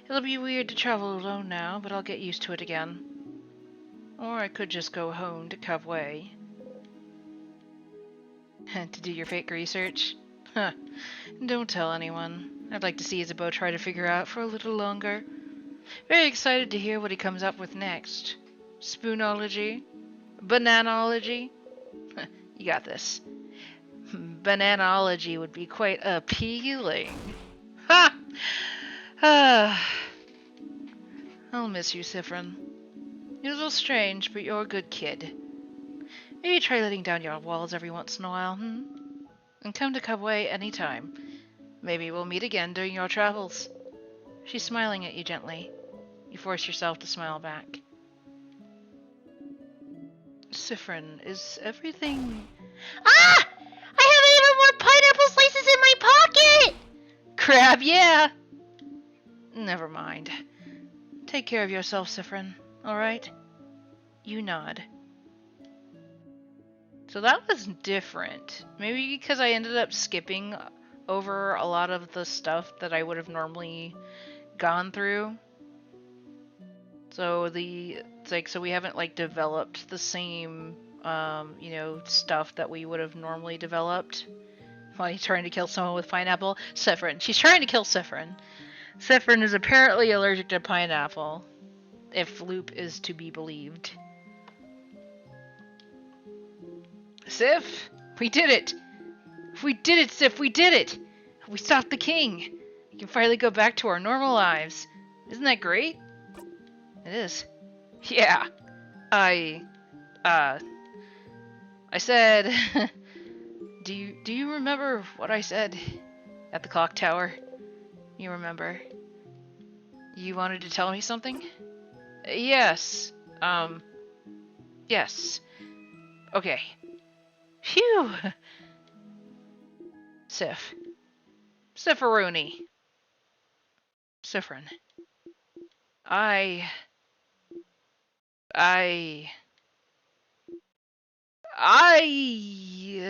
It'll be weird to travel alone now, but I'll get used to it again. Or I could just go home to Cavway. To do your fake research? Huh. Don't tell anyone. I'd like to see Isabeau try to figure out for a little longer. Very excited to hear what he comes up with next. Spoonology? Bananology? You got this. Bananology would be quite appealing. Ha! I'll miss you, Siffrin. You're a little strange, but you're a good kid. Maybe try letting down your walls every once in a while, And come to Cubway anytime. Maybe we'll meet again during your travels. She's smiling at you gently. You force yourself to smile back. Siffrin, is everything... Ah! I have even more pineapple slices in my pocket! Crab, yeah! Never mind. Take care of yourself, Siffrin, alright? You nod. So that was different. Maybe because I ended up skipping over a lot of the stuff that I would have normally gone through. So so we haven't like developed the same stuff that we would have normally developed. While he's trying to kill someone with pineapple. Siffrin. She's trying to kill Siffrin. Siffrin is apparently allergic to pineapple. If Loop is to be believed. Sif! We did it! We did it, Sif! We did it! We stopped the king! We can finally go back to our normal lives. Isn't that great? It is. Yeah. I said... Do you remember what I said at the clock tower? You remember? You wanted to tell me something? Yes. Yes. Okay. Phew. Sif. Sifferoony. Siffrin. I... I... I... What are you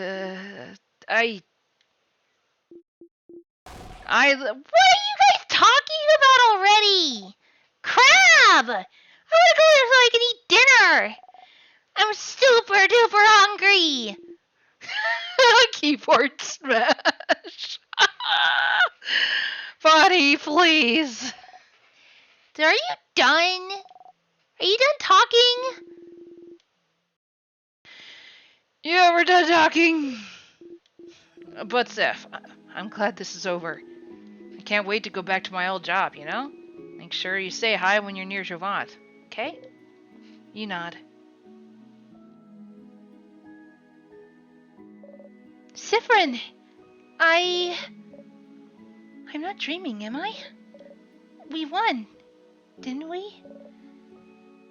guys talking about already? Crab! I wanna go there so I can eat dinner! I'm super duper hungry! Keyboard smash. Buddy, please. Are you done? Are you done talking? Yeah, we're done talking. But Seth, I'm glad this is over. I can't wait to go back to my old job, you know? Make sure you say hi when you're near Jovan, okay? You nod. Siffrin, I'm not dreaming, am I? We won, didn't we?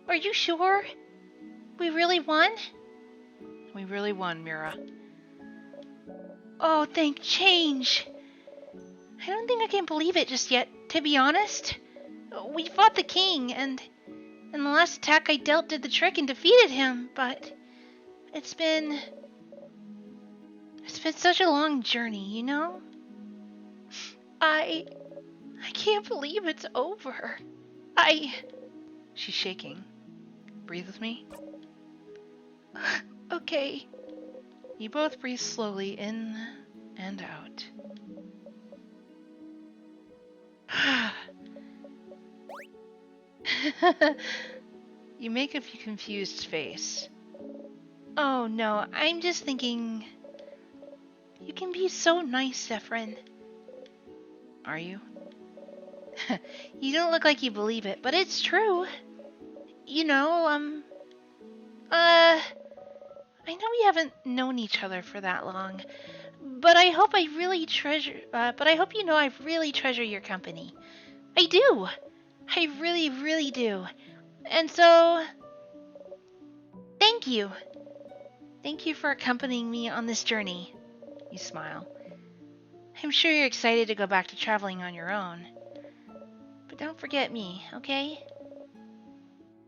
Are you sure? We really won? We really won, Mira. Oh, thank change. I don't think I can believe it just yet, to be honest. We fought the king, and the last attack I dealt did the trick and defeated him, but it's been such a long journey, you know? I can't believe it's over. She's shaking. Breathe with me. Okay. You both breathe slowly in and out. You make a confused face. Oh no, I'm just thinking... You can be so nice, Siffrin. Are you? You don't look like you believe it, but it's true. You know, I know we haven't known each other for that long, but I hope I really treasure, but I hope you know I really treasure your company. I do. I really, really do. And so, thank you. Thank you for accompanying me on this journey. You smile. I'm sure you're excited to go back to traveling on your own. But don't forget me, okay?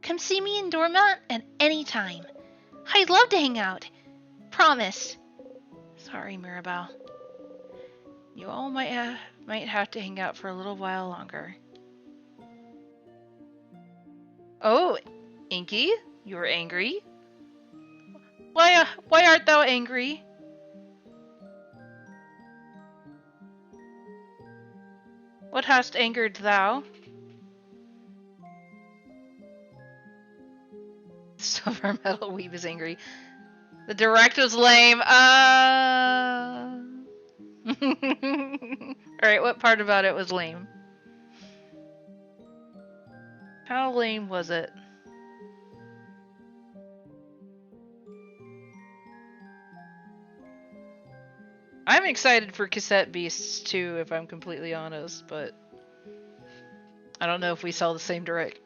Come see me in Dorma at any time. I'd love to hang out. Promise. Sorry, Mirabelle. You all might have to hang out for a little while longer. Oh, Inky, you are angry? Why art thou angry? What hast angered thou? Silver Metal Weave is angry. The direct was lame. Alright, what part about it was lame? How lame was it? I'm excited for Cassette Beasts too, if I'm completely honest, but I don't know if we saw the same direct.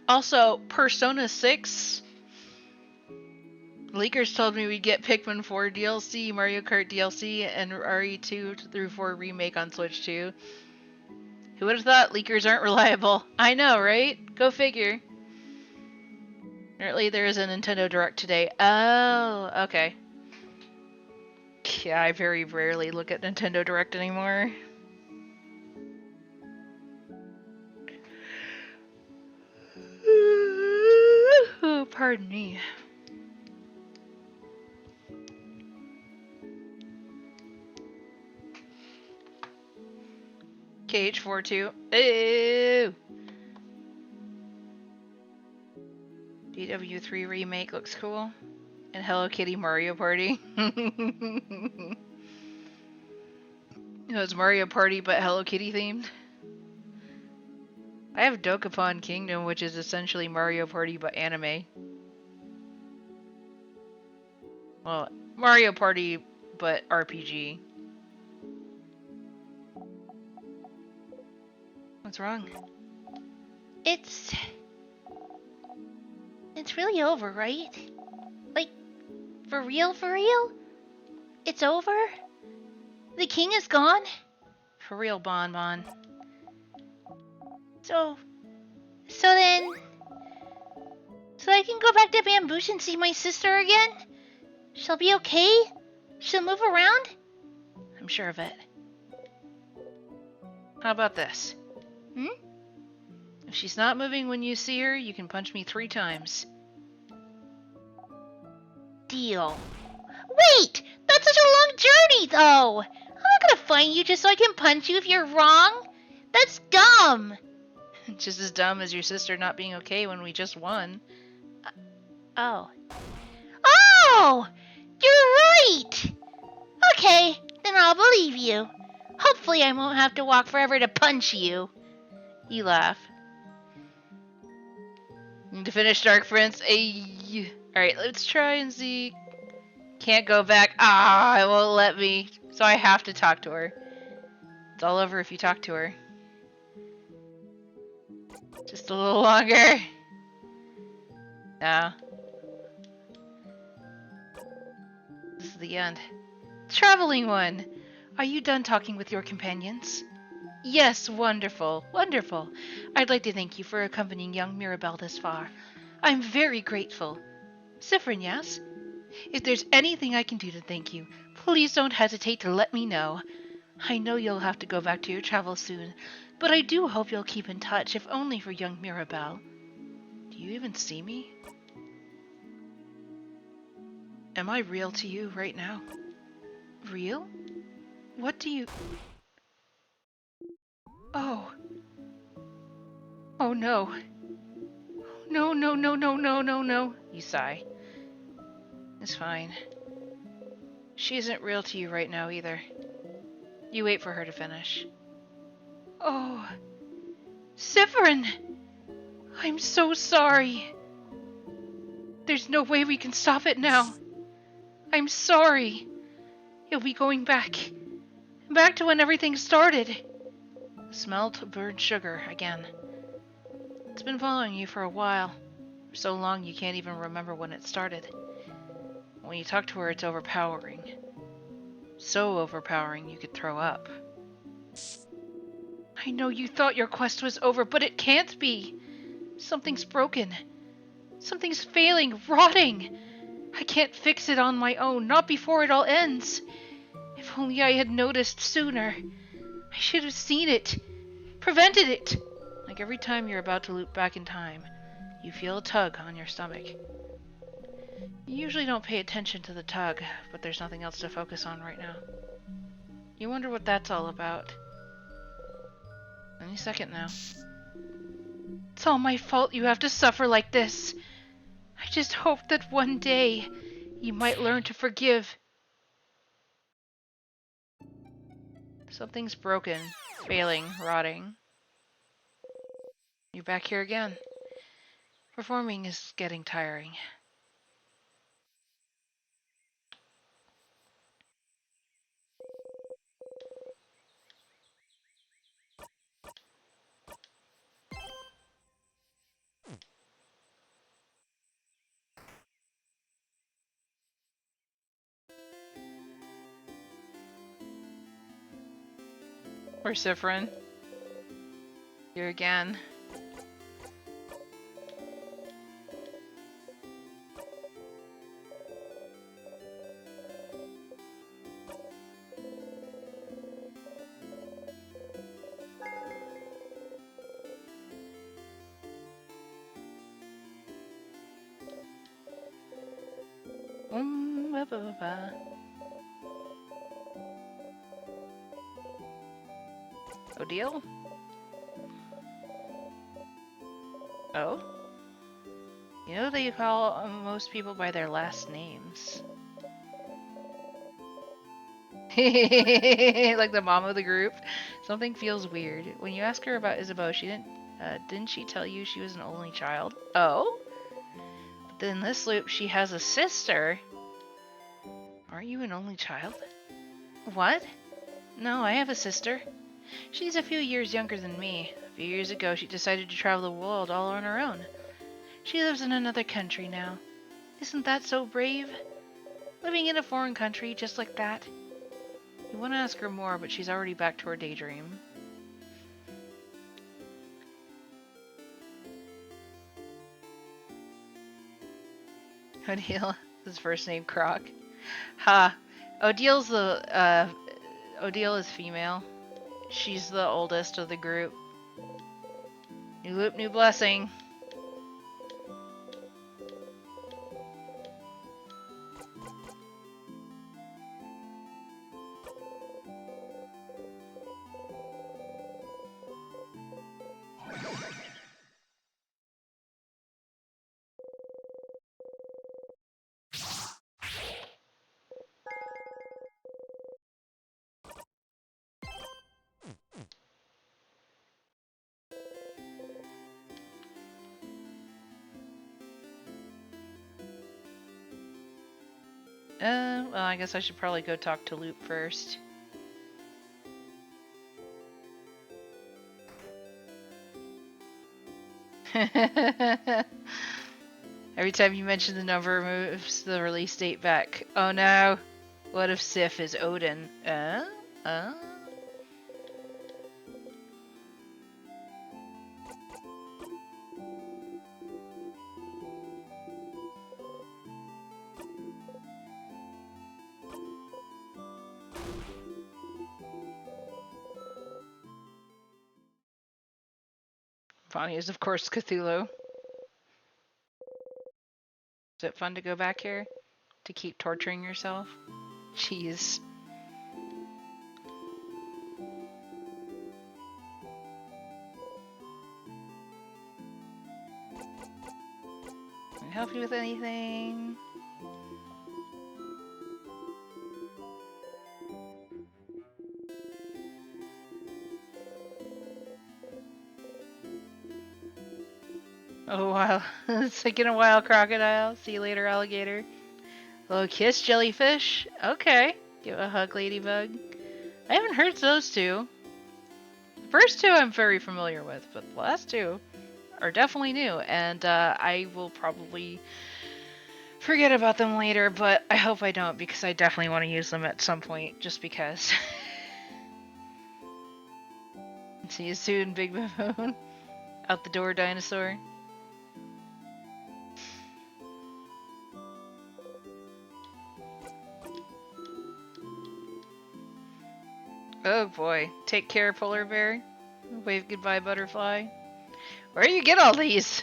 Also, Persona 6. Leakers told me we'd get Pikmin 4 DLC, Mario Kart DLC, and RE2 through 4 remake on Switch 2. Who would have thought leakers aren't reliable? I know, right? Go figure. Apparently there is a Nintendo Direct today. Oh, okay. Yeah, I very rarely look at Nintendo Direct anymore. Oh, pardon me. KH42. Ew. DW3 remake looks cool. and Hello Kitty Mario Party. It's Mario Party but Hello Kitty themed. I have Dokapon Kingdom, which is essentially Mario Party but anime. Well, Mario Party but RPG. What's wrong? It's really over, right? Like, for real, for real? It's over? The king is gone? For real, Bon Bon. So then... So I can go back to Bamboosh and see my sister again? She'll be okay? She'll move around? I'm sure of it. How about this? If she's not moving when you see her, you can punch me 3 times. Deal. Wait! That's such a long journey, though! I'm not gonna find you just so I can punch you if you're wrong! That's dumb! Just as dumb as your sister not being okay when we just won. Oh. Oh! You're right! Okay, then I'll believe you. Hopefully I won't have to walk forever to punch you. You laugh. To finish Dark Prince, alright, let's try and see. Can't go back. It won't let me. So I have to talk to her. It's all over if you talk to her. Just a little longer. No. This is the end. Traveling one! Are you done talking with your companions? Yes, wonderful, wonderful. I'd like to thank you for accompanying young Mirabelle this far. I'm very grateful. Siffrin, yes? If there's anything I can do to thank you, please don't hesitate to let me know. I know you'll have to go back to your travels soon, but I do hope you'll keep in touch, if only for young Mirabelle. Do you even see me? Am I real to you right now? Real? What do you... Oh. Oh no. No, no, no, no, no, no, no. You sigh. It's fine. She isn't real to you right now either. You wait for her to finish. Oh. Siffrin! I'm so sorry. There's no way we can stop it now. I'm sorry. You'll be going back. Back to when everything started. Smelled burnt sugar again. It's been following you for a while. For so long you can't even remember when it started. When you talk to her, it's overpowering. So overpowering you could throw up. I know you thought your quest was over, but it can't be. Something's broken. Something's failing, rotting. I can't fix it on my own, not before it all ends. If only I had noticed sooner. I should have seen it. Prevented it. Like every time you're about to loop back in time, you feel a tug on your stomach. You usually don't pay attention to the tug, but there's nothing else to focus on right now. You wonder what that's all about. Any second now. It's all my fault you have to suffer like this. I just hope that one day you might learn to forgive. Something's broken, failing, rotting. You're back here again. Performing is getting tiring. Persephone. Here again. Ba, ba, ba, ba. Odile? Oh? You know they call most people by their last names. Like the mom of the group. Something feels weird. When you ask her about Isabeau, didn't she tell you she was an only child? Oh? But then in this loop, she has a sister. Aren't you an only child? What? No, I have a sister. She's a few years younger than me. A few years ago, she decided to travel the world all on her own. She lives in another country now. Isn't that so brave? Living in a foreign country just like that. You want to ask her more, but she's already back to her daydream. Odile, his first name Croc. Ha! Odile is female. She's the oldest of the group. New loop, new blessing. Well, I guess I should probably go talk to Loop first. Every time you mention the number moves the release date back. Oh no! What if Sif is Odin? Bonnie is of course Cthulhu. Is it fun to go back here? To keep torturing yourself? Jeez. Can I help you with anything? Oh wow, it's taking a while, crocodile. See you later, alligator. Little kiss, jellyfish. Okay. Give a hug, ladybug. I haven't heard those two. The first two I'm very familiar with, but the last two are definitely new, and I will probably forget about them later, but I hope I don't, because I definitely want to use them at some point, just because. See you soon, Big Baboon. Out the door, dinosaur. Oh boy. Take care, polar bear. Wave goodbye, butterfly. Where do you get all these?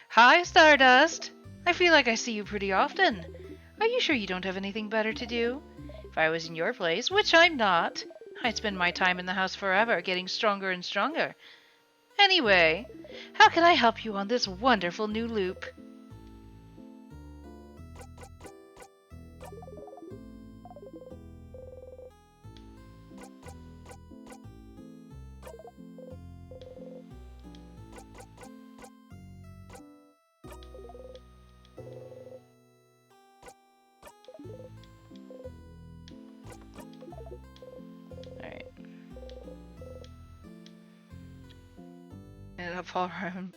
Hi, Stardust. I feel like I see you pretty often. Are you sure you don't have anything better to do? If I was in your place, which I'm not, I'd spend my time in the house forever, getting stronger and stronger. Anyway, how can I help you on this wonderful new loop? Alright. And Paul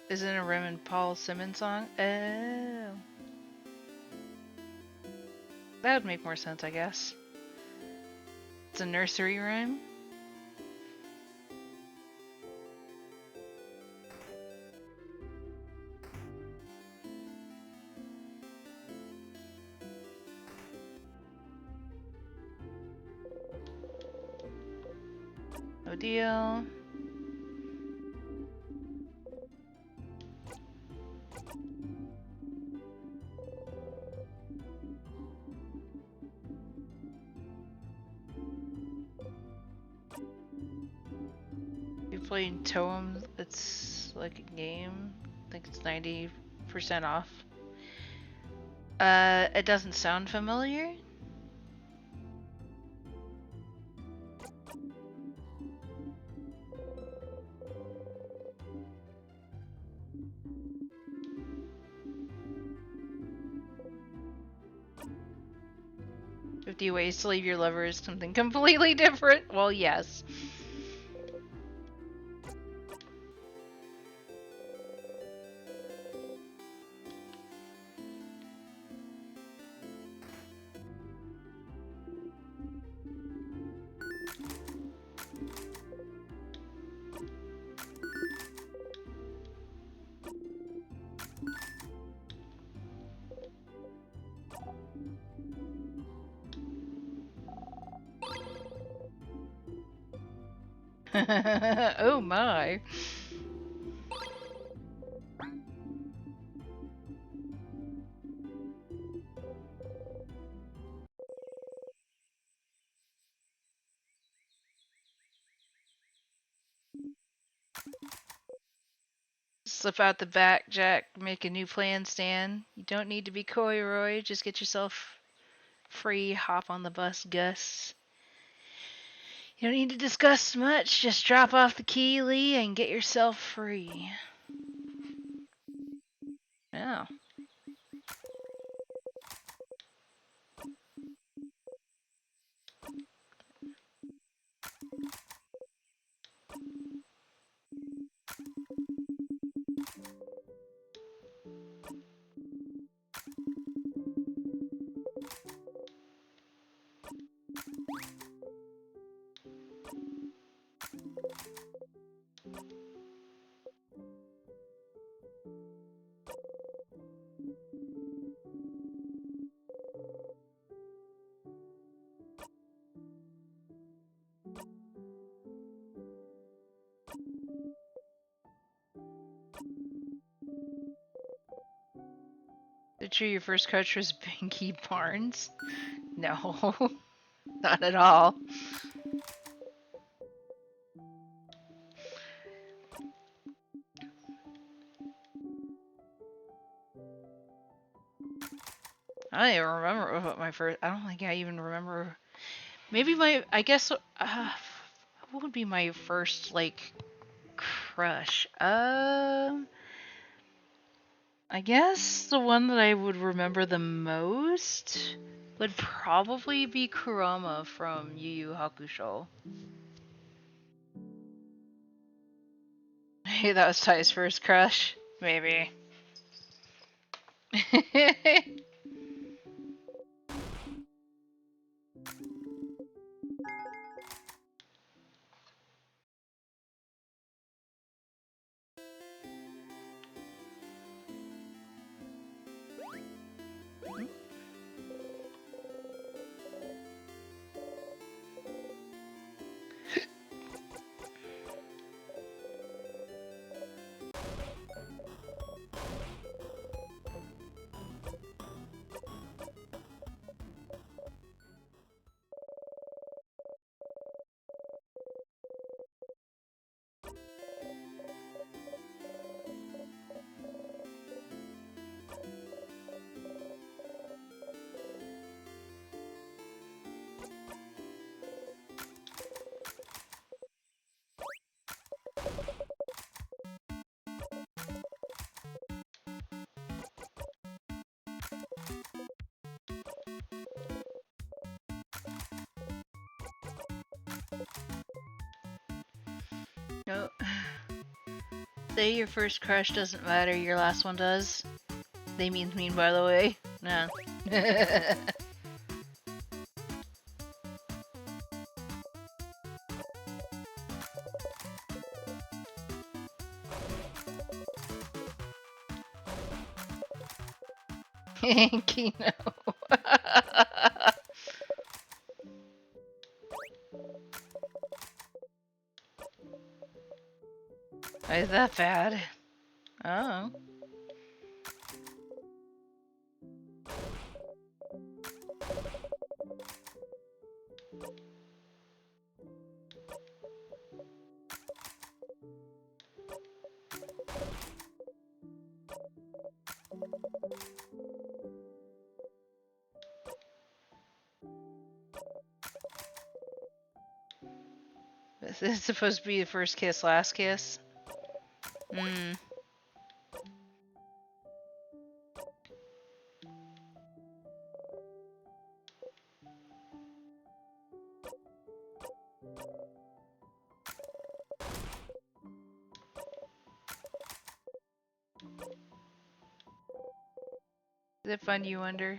isn't a Rem and Paul Simmons song? Oh. That would make more sense, I guess. It's a nursery rhyme? No deal. You played Toem? It's Select a game. I think it's 90% off. It doesn't sound familiar. "50 ways to leave your lover" is something completely different. Well, yes. Oh my. Slip out the back, Jack. Make a new plan, Stan. You don't need to be coy, Roy. Just get yourself free. Hop on the bus, Gus. You don't need to discuss much. Just drop off the key, Lee, and get yourself free. Yeah. True, your first coach was Binky Barnes? No, not at all. I don't even remember what my first. I don't think I even remember. Maybe I guess. What would be my first like crush? I guess the one that I would remember the most would probably be Kurama from Yu Yu Hakusho. Hey, that was Ty's first crush. Maybe. No. Say your first crush doesn't matter, your last one does. They mean by the way. Nah. Kino. Is that bad? Oh. Is this supposed to be the first kiss, last kiss? Is it fun, you wonder?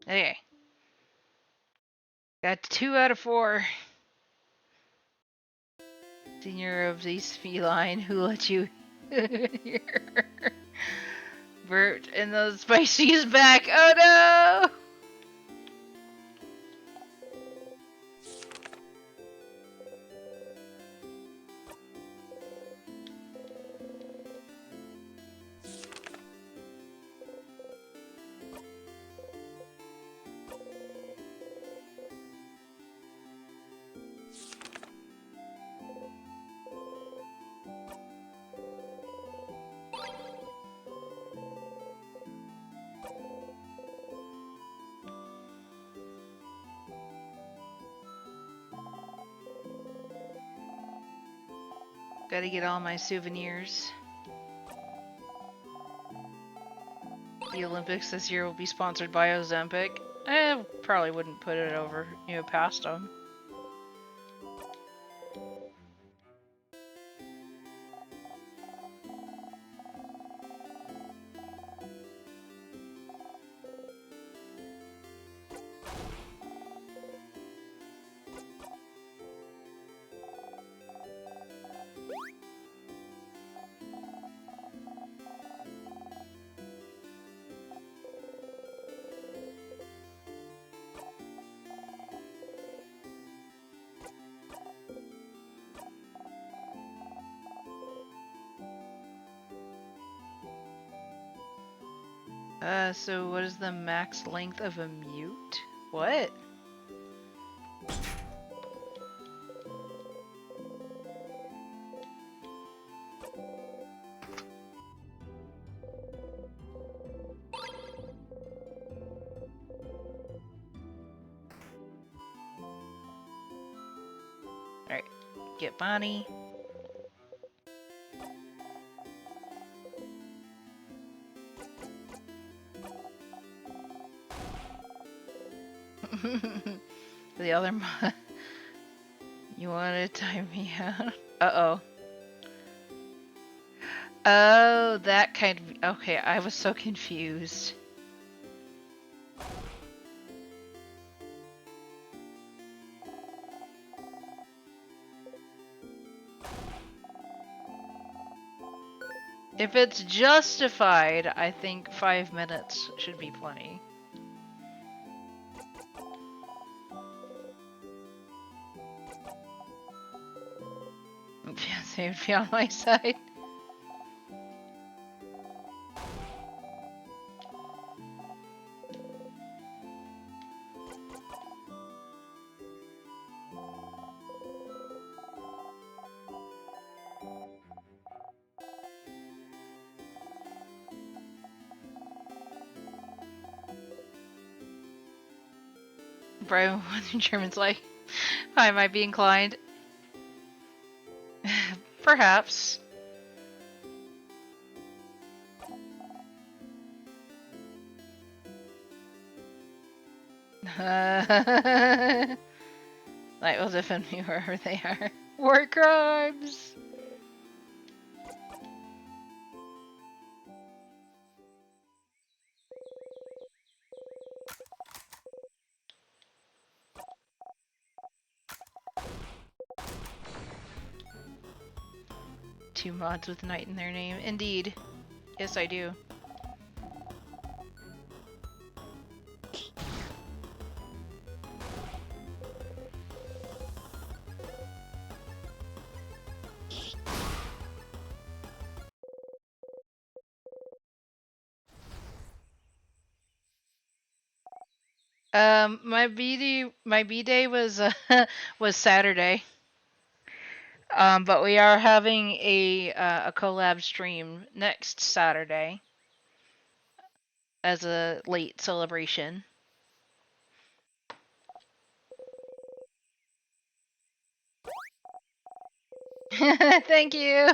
Okay. Got 2 out of 4. Senior of these feline, who let you here? Bert and the spicy is back. Oh no! Gotta get all my souvenirs. The Olympics this year will be sponsored by Ozempic. I probably wouldn't put it over, past them. So what is the max length of a mute? What? Alright, get Bonnie. The other you wanna time me out? Uh-oh. Oh, that kind of... Okay, I was so confused. If it's justified, I think 5 minutes should be plenty. Fiance would be on my side. Brian German's like, I might be inclined. Perhaps. Light will defend me wherever they are. War crimes! Two mods with Knight in their name. Indeed. Yes, I do. My B day was was Saturday. But we are having a collab stream next Saturday. as a late celebration. Thank you.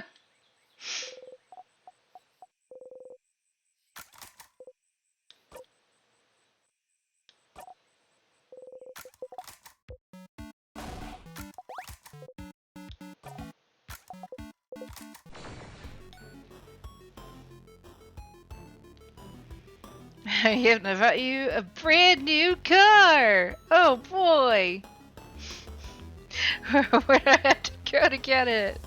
I have bought you a brand new car. Oh boy. Where do I have to go to get it?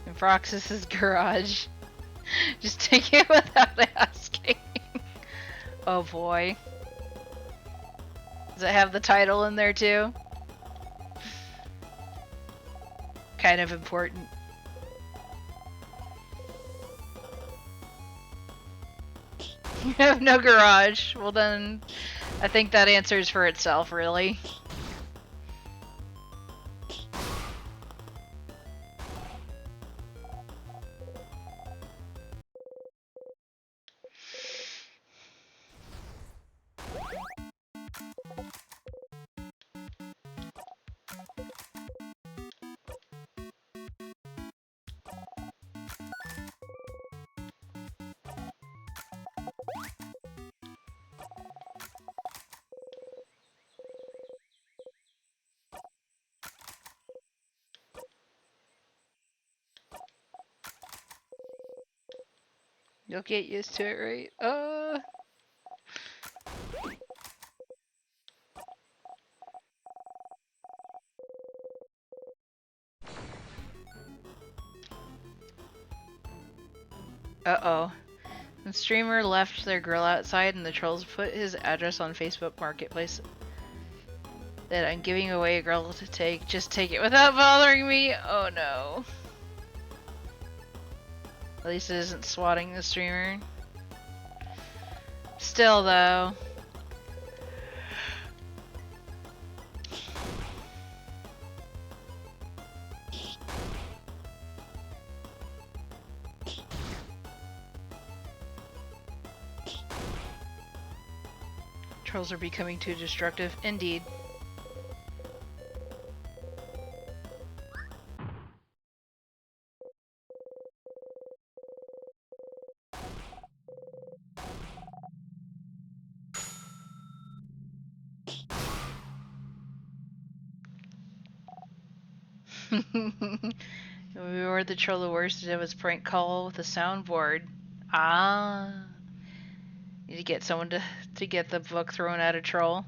In Froxus's garage. Just take it without asking. Oh boy. Does it have the title in there too? Kind of important. You have no garage. Well then, I think that answers for itself, really. You'll get used to it, right? Uh-oh. The streamer left their grill outside and the trolls put his address on Facebook Marketplace. That I'm giving away a grill to take. Just take it without bothering me. Oh no. At least it isn't swatting the streamer. Still though. Trolls are becoming too destructive. Indeed. We were the troll the worst. It was prank call with a soundboard. Ah. Need to get someone to get the book thrown at a troll.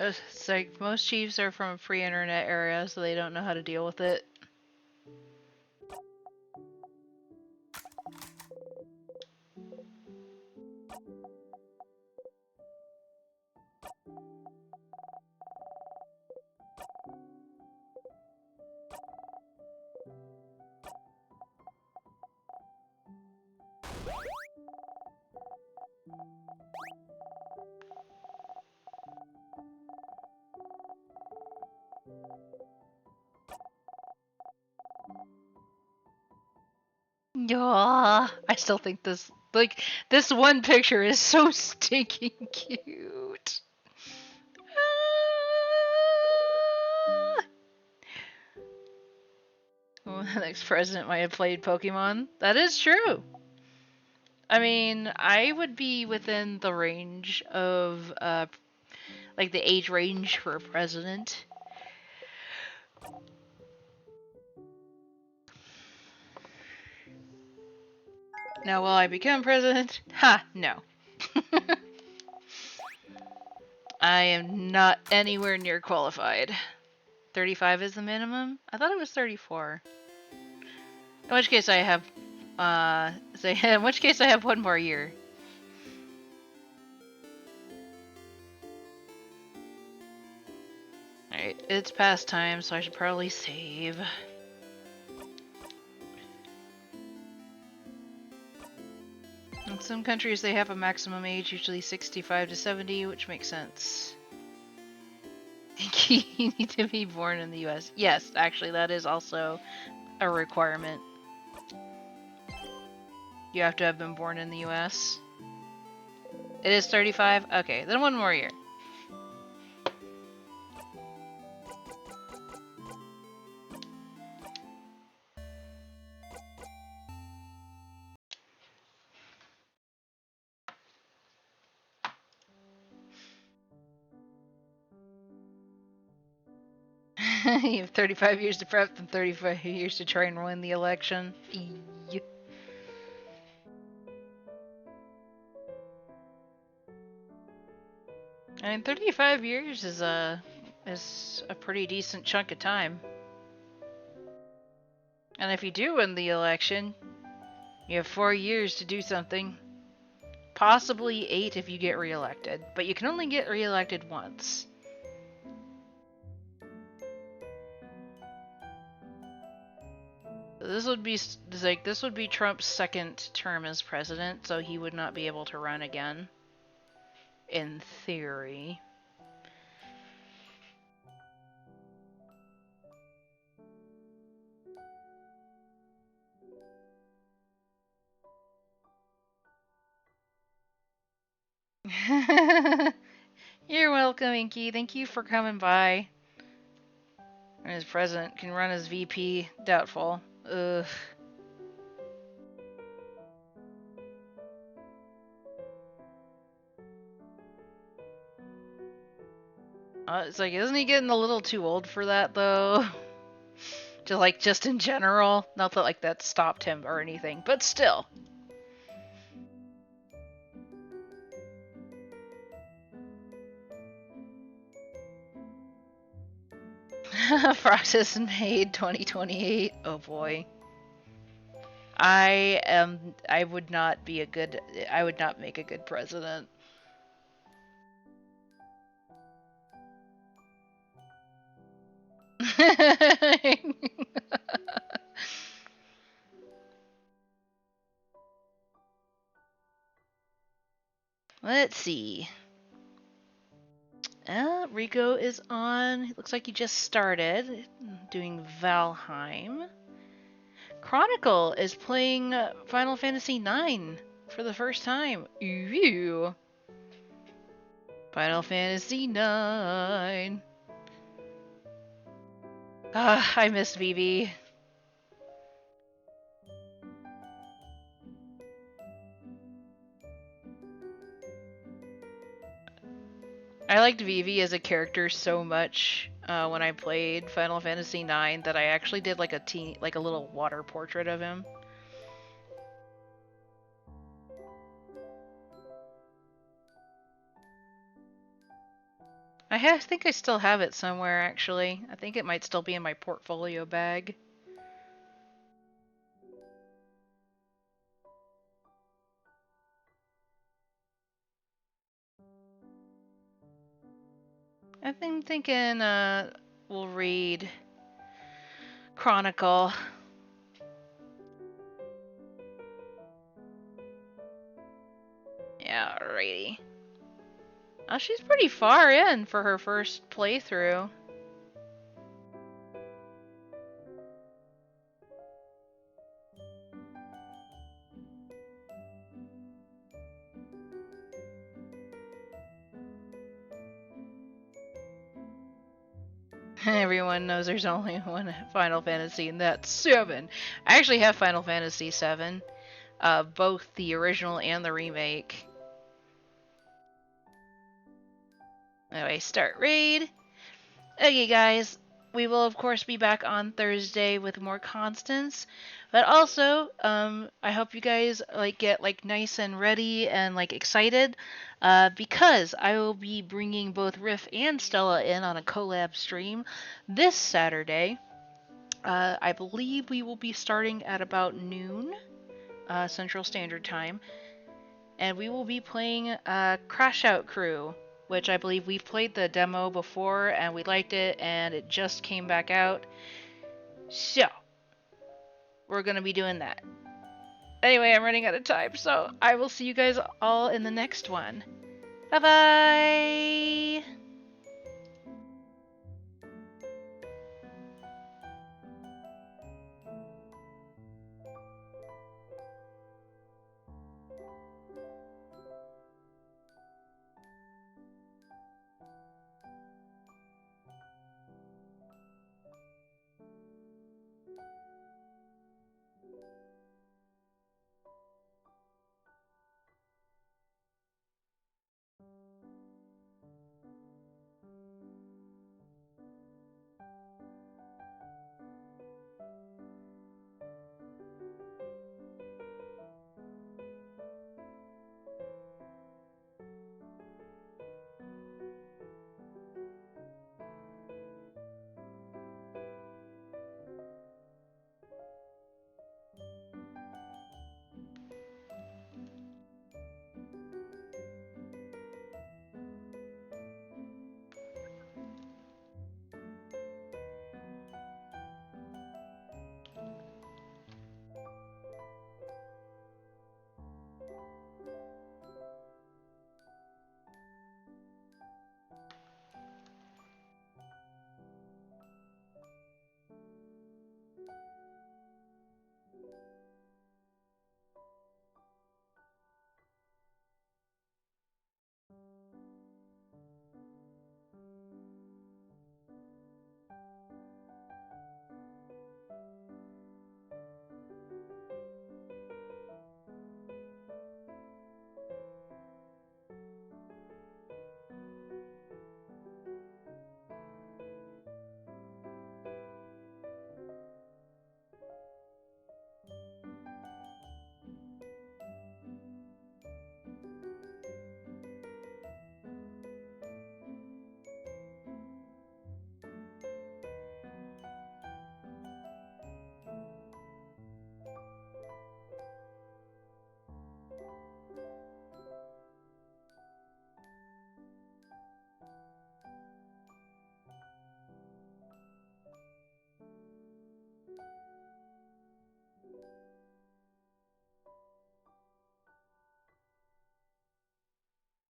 It's like most chiefs are from a free internet area, so they don't know how to deal with it. Yeah, I still think this this one picture is so stinking cute. Well, the next president might have played Pokemon. That is true. I mean, I would be within the range of like the age range for a president. Now, will I become president? Ha, no. I am not anywhere near qualified. 35 is the minimum? I thought it was 34. In which case I have, in which case I have one more year. Alright, it's past time, so I should probably save. In some countries they have a maximum age, usually 65 to 70, which makes sense. You need to be born in the US. Yes, actually that is also a requirement. You have to have been born in the US. It is 35? Okay, then one more year. You have 35 years to prep and 35 years to try and win the election. Eee. I mean, 35 years is a pretty decent chunk of time. And if you do win the election, you have 4 years to do something. Possibly 8 if you get reelected, but you can only get reelected once. This would be Trump's second term as president, so he would not be able to run again. In theory. You're welcome, Inky. Thank you for coming by. And his president can run as VP. Doubtful. Ugh. It's like, isn't he getting a little too old for that, though? just in general. Not that, like, that stopped him or anything, but still. Process made 2028. Oh boy. I would not make a good president. Let's see. Rico is on. It looks like he just started doing Valheim. Chronicle is playing Final Fantasy IX for the first time. Ew. Final Fantasy IX. I miss Vivi. I liked Vivi as a character so much when I played Final Fantasy IX that I actually did like a little water portrait of him. I think I still have it somewhere, actually. I think it might still be in my portfolio bag. I've been thinking we'll read Chronicle. Yeah, alrighty. Oh, she's pretty far in for her first playthrough. Everyone knows there's only one Final Fantasy, and that's 7. I actually have Final Fantasy 7, both the original and the remake. Anyway, start raid. Okay, guys, we will of course be back on Thursday with more Constance. But also, I hope you guys like get like nice and ready and like excited, because I will be bringing both Riff and Stella in on a collab stream this Saturday. I believe we will be starting at about noon, Central Standard Time, and we will be playing Crash Out Crew, which I believe we've played the demo before and we liked it, and it just came back out. So, we're gonna be doing that. Anyway, I'm running out of time, so I will see you guys all in the next one. Bye bye!